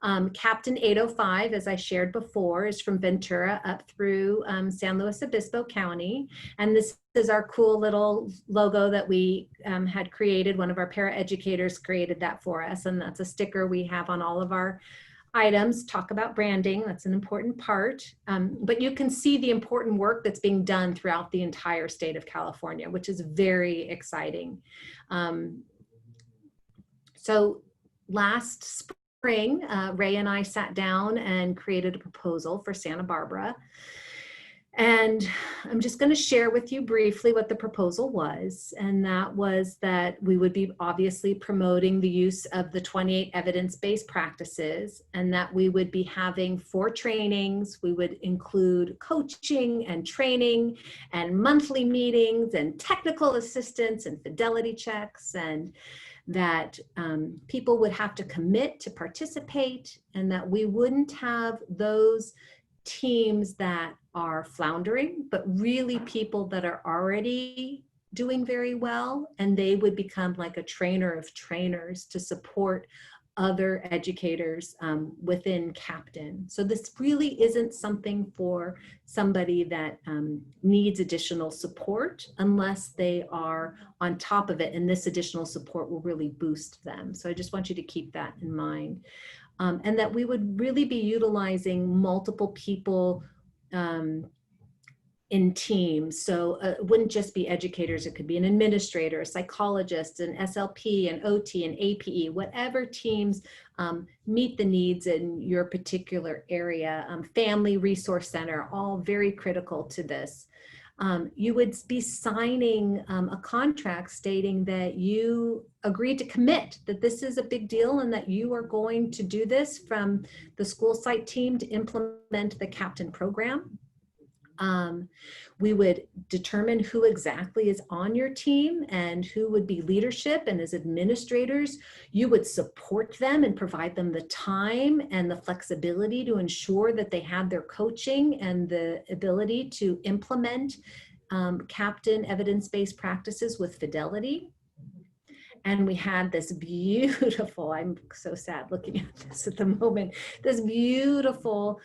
C.A.P.T.A.I.N 805, as I shared before, is from Ventura up through San Luis Obispo County. And this is our cool little logo that we had created. One of our paraeducators created that for us. And that's a sticker we have on all of our items talk about branding. That's an important part. But you can see the important work that's being done throughout the entire state of California, which is very exciting. So last spring, Ray and I sat down and created a proposal for Santa Barbara. And I'm just going to share with you briefly what the proposal was. And that was that we would be obviously promoting the use of the 28 evidence-based practices, and that we would be having 4 trainings. We would include coaching and training and monthly meetings and technical assistance and fidelity checks, and that people would have to commit to participate, and that we wouldn't have those teams that are floundering, but really people that are already doing very well, and they would become like a trainer of trainers to support other educators within C.A.P.T.A.I.N. So this really isn't something for somebody that needs additional support unless they are on top of it, and this additional support will really boost them. So I just want you to keep that in mind. And that we would really be utilizing multiple people in teams. So it wouldn't just be educators, it could be an administrator, a psychologist, an SLP, an OT, an APE, whatever teams meet the needs in your particular area. Family Resource Center, all very critical to this. You would be signing a contract stating that you agreed to commit, that this is a big deal and that you are going to do this from the school site team to implement the C.A.P.T.A.I.N program. We would determine who exactly is on your team and who would be leadership, and as administrators, you would support them and provide them the time and the flexibility to ensure that they have their coaching and the ability to implement C.A.P.T.A.I.N evidence-based practices with fidelity. And we had this beautiful, I'm so sad looking at this at the moment, this beautiful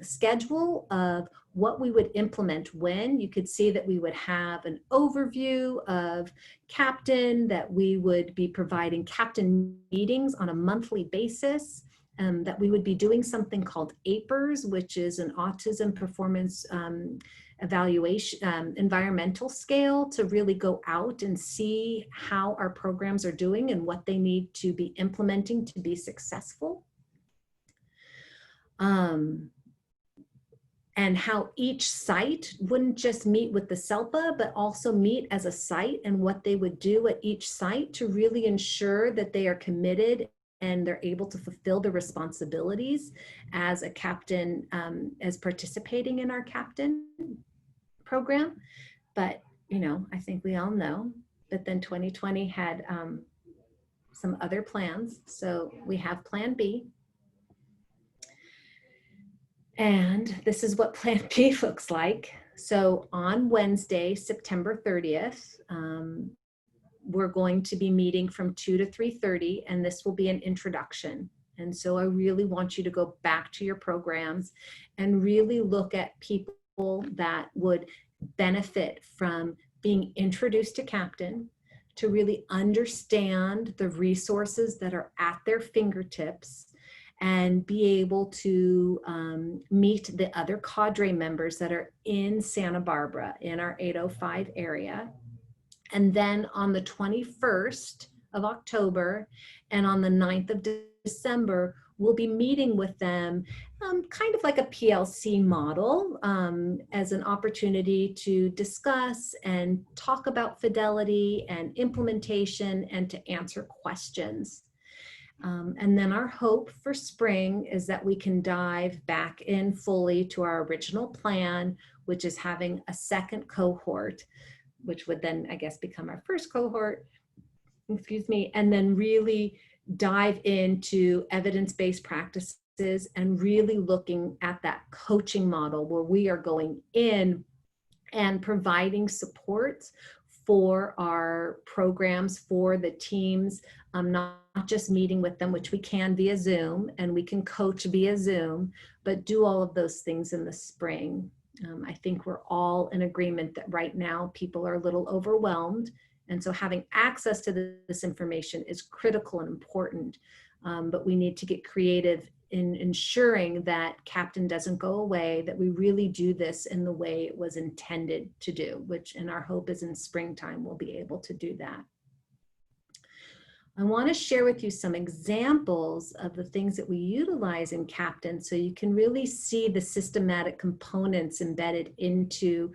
schedule of what we would implement when. You could see that we would have an overview of C.A.P.T.A.I.N, that we would be providing C.A.P.T.A.I.N meetings on a monthly basis, that we would be doing something called APERS, which is an autism performance evaluation, environmental scale, to really go out and see how our programs are doing and what they need to be implementing to be successful. And how each site wouldn't just meet with the SELPA, but also meet as a site, and what they would do at each site to really ensure that they are committed and they're able to fulfill the responsibilities as a C.A.P.T.A.I.N, as participating in our C.A.P.T.A.I.N program. But, you know, I think we all know that then 2020 had some other plans. So we have Plan B. And this is what Plan B looks like. So on Wednesday, September 30th, we're going to be meeting from 2 to 3:30, and this will be an introduction. And so I really want you to go back to your programs and really look at people that would benefit from being introduced to C.A.P.T.A.I.N, to really understand the resources that are at their fingertips, and be able to meet the other cadre members that are in Santa Barbara in our 805 area. And then on the 21st of October and on the 9th of December, we'll be meeting with them kind of like a PLC model, as an opportunity to discuss and talk about fidelity and implementation and to answer questions. And then our hope for spring is that we can dive back in fully to our original plan, which is having a second cohort, which would then, I guess, become our first cohort, excuse me, and then really dive into evidence-based practices and really looking at that coaching model where we are going in and providing supports for our programs, for the teams, not just meeting with them, which we can via Zoom, and we can coach via Zoom, but do all of those things in the spring. I think we're all in agreement that right now people are a little overwhelmed. And so having access to this information is critical and important, but we need to get creative in ensuring that C.A.P.T.A.I.N doesn't go away, that we really do this in the way it was intended to do, which in our hope is in springtime we'll be able to do that. I want to share with you some examples of the things that we utilize in C.A.P.T.A.I.N so you can really see the systematic components embedded into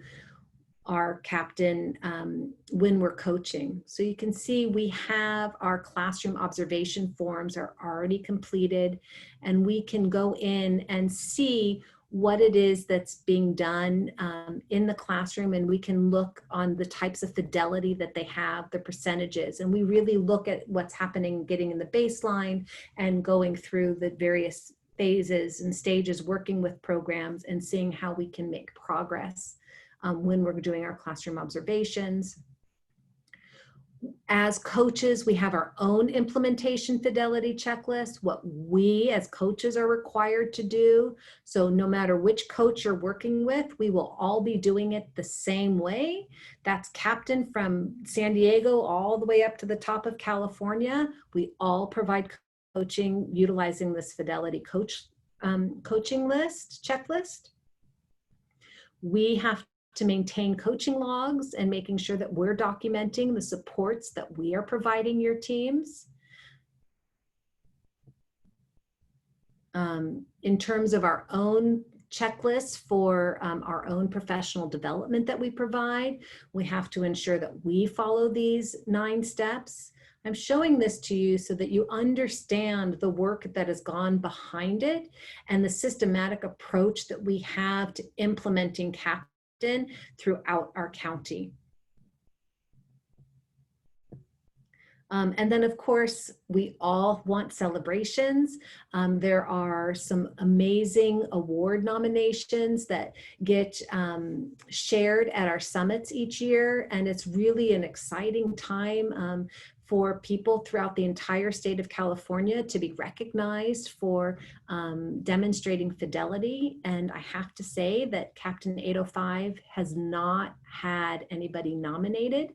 our C.A.P.T.A.I.N when we're coaching. So you can see we have our classroom observation forms are already completed, and we can go in and see what it is that's being done in the classroom, and we can look on the types of fidelity that they have, the percentages, and we really look at what's happening, getting in the baseline and going through the various phases and stages, working with programs and seeing how we can make progress when we're doing our classroom observations. As coaches, we have our own implementation fidelity checklist, what we as coaches are required to do. So no matter which coach you're working with, we will all be doing it the same way. That's C.A.P.T.A.I.N from San Diego all the way up to the top of California. We all provide coaching utilizing this fidelity coaching list, checklist. We have to maintain coaching logs and making sure that we're documenting the supports that we are providing your teams. In terms of our own checklists for our own professional development that we provide, we have to ensure that we follow these 9 steps. I'm showing this to you so that you understand the work that has gone behind it and the systematic approach that we have to implementing C.A.P.T.A.I.N throughout our county. And then of course, we all want celebrations. There are some amazing award nominations that get shared at our summits each year. And it's really an exciting time for people throughout the entire state of California to be recognized for demonstrating fidelity. And I have to say that C.A.P.T.A.I.N 805 has not had anybody nominated.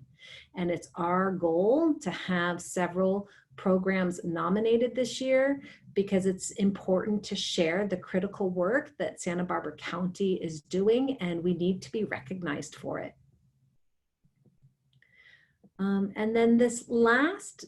And it's our goal to have several programs nominated this year because it's important to share the critical work that Santa Barbara County is doing, and we need to be recognized for it. And then this last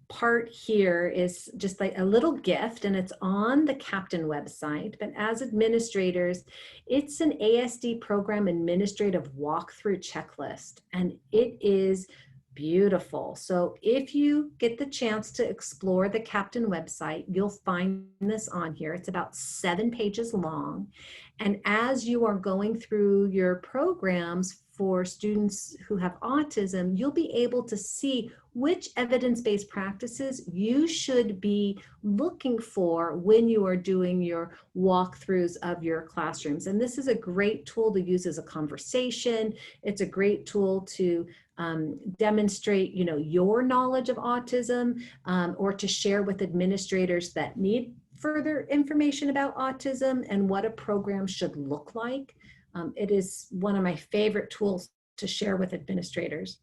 part here is just like a little gift, and it's on the C.A.P.T.A.I.N website, but as administrators, it's an ASD program administrative walkthrough checklist, and it is beautiful. So if you get the chance to explore the C.A.P.T.A.I.N website, you'll find this on here. It's about 7 pages long. And as you are going through your programs for students who have autism, you'll be able to see which evidence-based practices you should be looking for when you are doing your walkthroughs of your classrooms. And this is a great tool to use as a conversation. It's a great tool to demonstrate, your knowledge of autism, or to share with administrators that need further information about autism and what a program should look like. It is one of my favorite tools to share with administrators.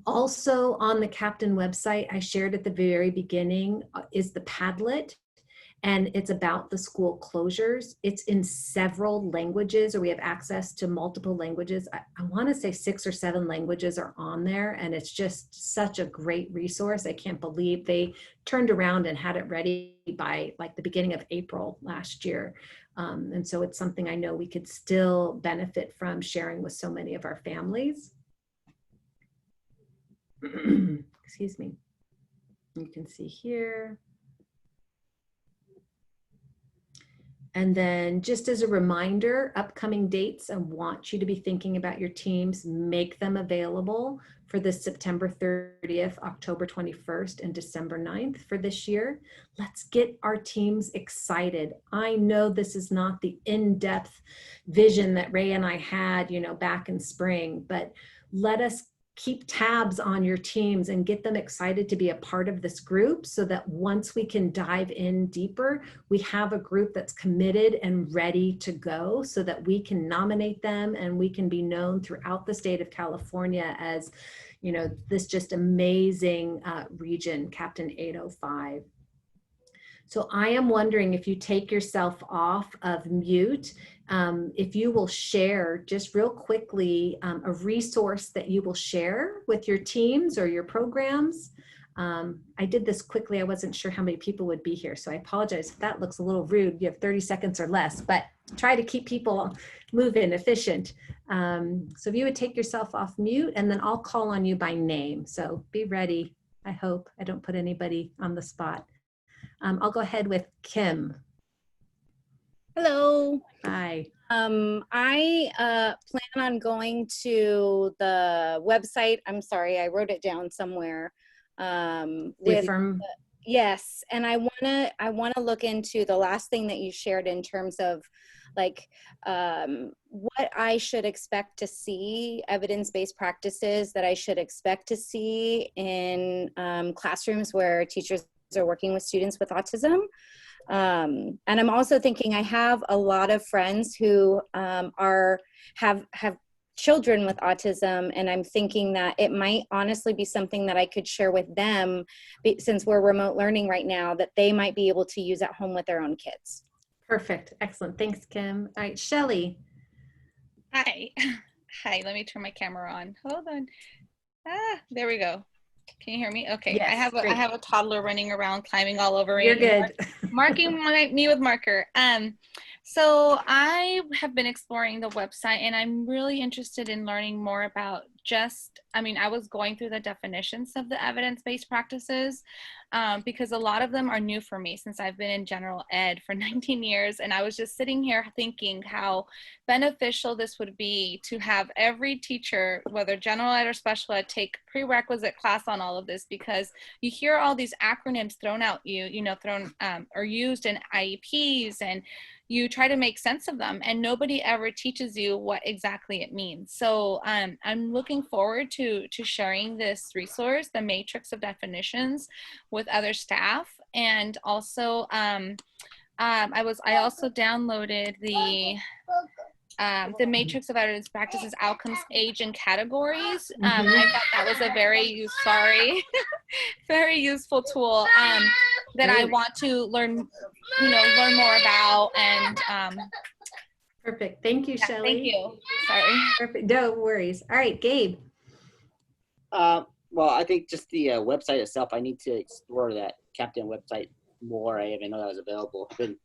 Also on the C.A.P.T.A.I.N website, I shared at the very beginning, is the Padlet. And it's about the school closures. It's in several languages, or we have access to multiple languages. I want to say 6 or 7 languages are on there, and it's just such a great resource. I can't believe they turned around and had it ready by like the beginning of April last year. And so it's something I know we could still benefit from sharing with so many of our families. Excuse me. You can see here. And then just as a reminder, upcoming dates, I want you to be thinking about your teams, make them available for the September 30th, October 21st, and December 9th for this year. Let's get our teams excited. I know this is not the in-depth vision that Ray and I had, back in spring, but let us keep tabs on your teams and get them excited to be a part of this group so that once we can dive in deeper, we have a group that's committed and ready to go so that we can nominate them and we can be known throughout the state of California as, this just amazing region, C.A.P.T.A.I.N 805. So I am wondering if you take yourself off of mute, if you will share just real quickly a resource that you will share with your teams or your programs. I did this quickly. I wasn't sure how many people would be here, so I apologize if that looks a little rude. You have 30 seconds or less, but try to keep people moving, efficient. So if you would take yourself off mute, and then I'll call on you by name. So be ready. I hope I don't put anybody on the spot. I'll go ahead with Kim. Hello. Hi. I plan on going to the website. I'm sorry, I wrote it down somewhere. Yes, and I wanna look into the last thing that you shared in terms of like what I should expect to see, evidence-based practices that I should expect to see in classrooms where teachers are working with students with autism. And I'm also thinking I have a lot of friends who have children with autism, and I'm thinking that it might honestly be something that I could share with them, since we're remote learning right now, that they might be able to use at home with their own kids. Perfect. Excellent. Thanks, Kim. All right, Shelly. Hi. Hi, let me turn my camera on. Hold on. There we go. Can you hear me? Okay. Yes, I have a toddler running around, climbing all over me. You're good. Marking me with marker. So I have been exploring the website, and I'm really interested in learning more about I was going through the definitions of the evidence-based practices because a lot of them are new for me since I've been in general ed for 19 years. And I was just sitting here thinking how beneficial this would be to have every teacher, whether general ed or special ed, take prerequisite class on all of this, because you hear all these acronyms thrown out or used in IEPs, and you try to make sense of them, and nobody ever teaches you what exactly it means. So I'm looking forward to sharing this resource, the Matrix of Definitions, with other staff. And also I also downloaded the Matrix of Evidence Practices, Outcomes, Age, and Categories. I thought that was a very useful tool that I want to learn more about. And Perfect. Thank you, Shelly. Thank you. Sorry. Perfect. No worries. All right, Gabe. Well, I think just the website itself, I need to explore that C.A.P.T.A.I.N website more. I didn't know that was available. I've been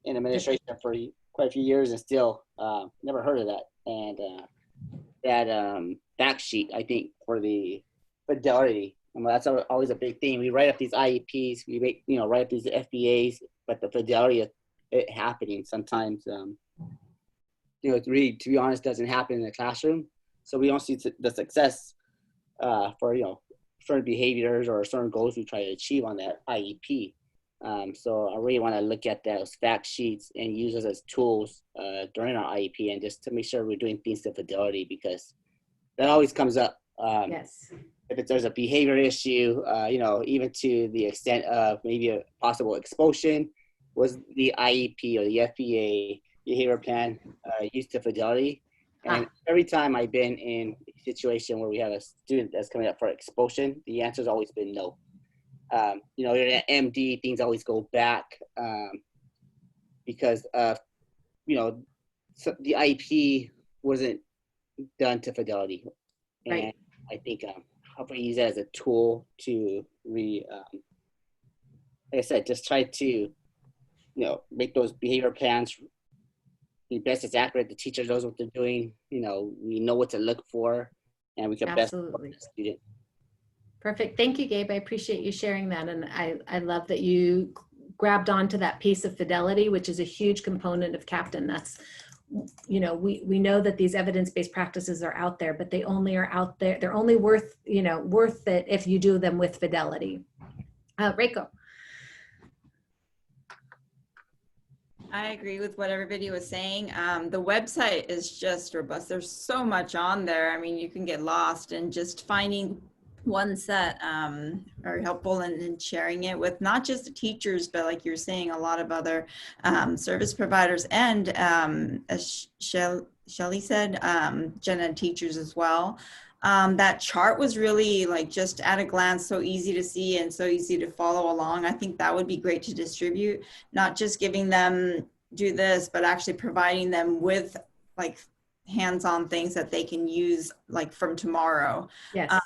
in administration for quite a few years and still never heard of that. And that fact sheet, I think, for the fidelity, that's always a big thing. We write up these IEPs, we write up these FBAs, but the fidelity of it happening sometimes, it really, to be honest, doesn't happen in the classroom. So we don't see the success for certain behaviors or certain goals we try to achieve on that IEP. So I really want to look at those fact sheets and use those as tools during our IEP, and just to make sure we're doing things to fidelity, because that always comes up. Yes. If there's a behavior issue, even to the extent of maybe a possible expulsion, was the IEP or the FBA behavior plan used to fidelity? And every time I've been in a situation where we have a student that's coming up for expulsion, the answer's always been no. You're an MD, things always go back because of, so the IEP wasn't done to fidelity. And Right. I think hopefully use that as a tool to like I said, just try to, make those behavior plans be best as accurate. The teacher knows what they're doing. We know what to look for, and we can best support the student. Perfect. Thank you, Gabe. I appreciate you sharing that. And I love that you grabbed onto that piece of fidelity, which is a huge component of C.A.P.T.A.I.N. That's, we know that these evidence-based practices are out there, but they only are out there. They're only worth it if you do them with fidelity. Reiko. I agree with what everybody was saying. The website is just robust. There's so much on there. I mean, you can get lost, and just finding ones that are helpful and sharing it with not just the teachers, but like you're saying, a lot of other service providers, and as Shelley said, gen ed teachers as well. That chart was really like just at a glance, so easy to see and so easy to follow along. I think that would be great to distribute, not just giving them do this, but actually providing them with like hands-on things that they can use like from tomorrow. Yes.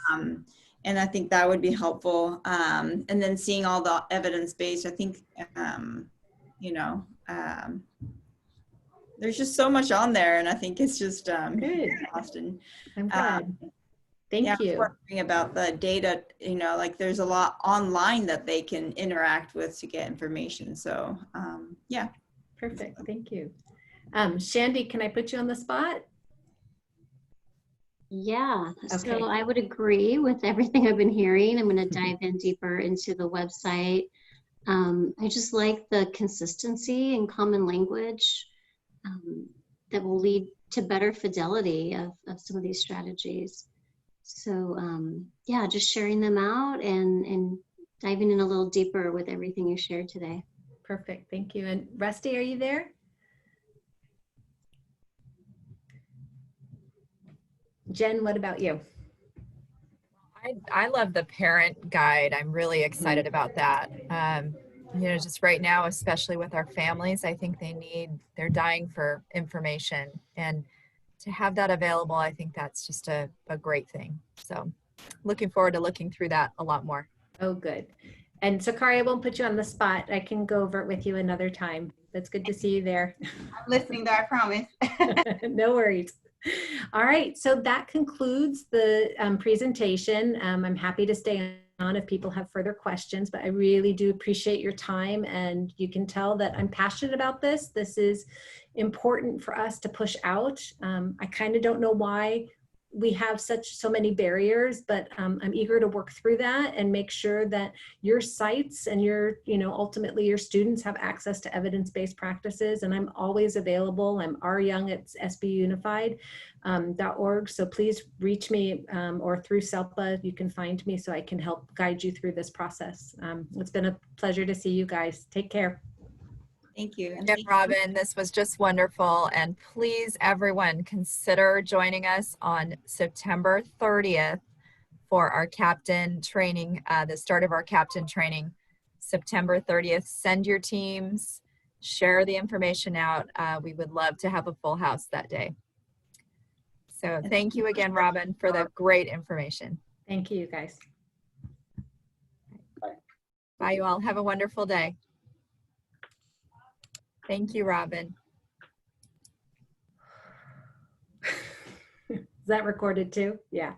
And I think that would be helpful. And then seeing all the evidence-based, I think, you know, there's just so much on there, and I think it's just Good. Austin. I'm glad. Thank Yeah, I was you. wondering about the data, you know, like there's a lot online that they can interact with to get information. So yeah. Perfect. Thank you. Shandy, can I put you on the spot? Yeah, Okay. so I would agree with everything I've been hearing. I'm going to dive in deeper into the website. I just like the consistency and common language that will lead to better fidelity of some of these strategies. So yeah, just sharing them out and diving in a little deeper with everything you shared today. Perfect. Thank you. And Rusty, are you there? Jen, what about you? I love the parent guide. I'm really excited about that. You know, just right now, especially with our families, I think they're dying for information, and to have that available, I think that's just a great thing. So looking forward to looking through that a lot more. Oh, good. And Sakari, I won't put you on the spot. I can go over it with you another time. That's good to see you there. I'm listening though, I promise. No worries. All right, so that concludes the presentation. I'm happy to stay on if people have further questions, but I really do appreciate your time, and you can tell that I'm passionate about this. This is important for us to push out. I kind of don't know why we have so many barriers, but I'm eager to work through that and make sure that your sites and ultimately your students have access to evidence-based practices. And I'm always available. I'm ryoung at sbunified.org. So please reach me or through SELPA, you can find me so I can help guide you through this process. It's been a pleasure to see you guys. Take care. Thank you. And Yep, Robin, this was just wonderful. And please, everyone, consider joining us on September 30th for our captain training, the start of our captain training, September 30th. Send your teams, share the information out. We would love to have a full house that day. So thank you again, Robin, for the great information. Thank you, guys. Bye, you all. Have a wonderful day. Thank you, Robin. Is that recorded too? Yeah.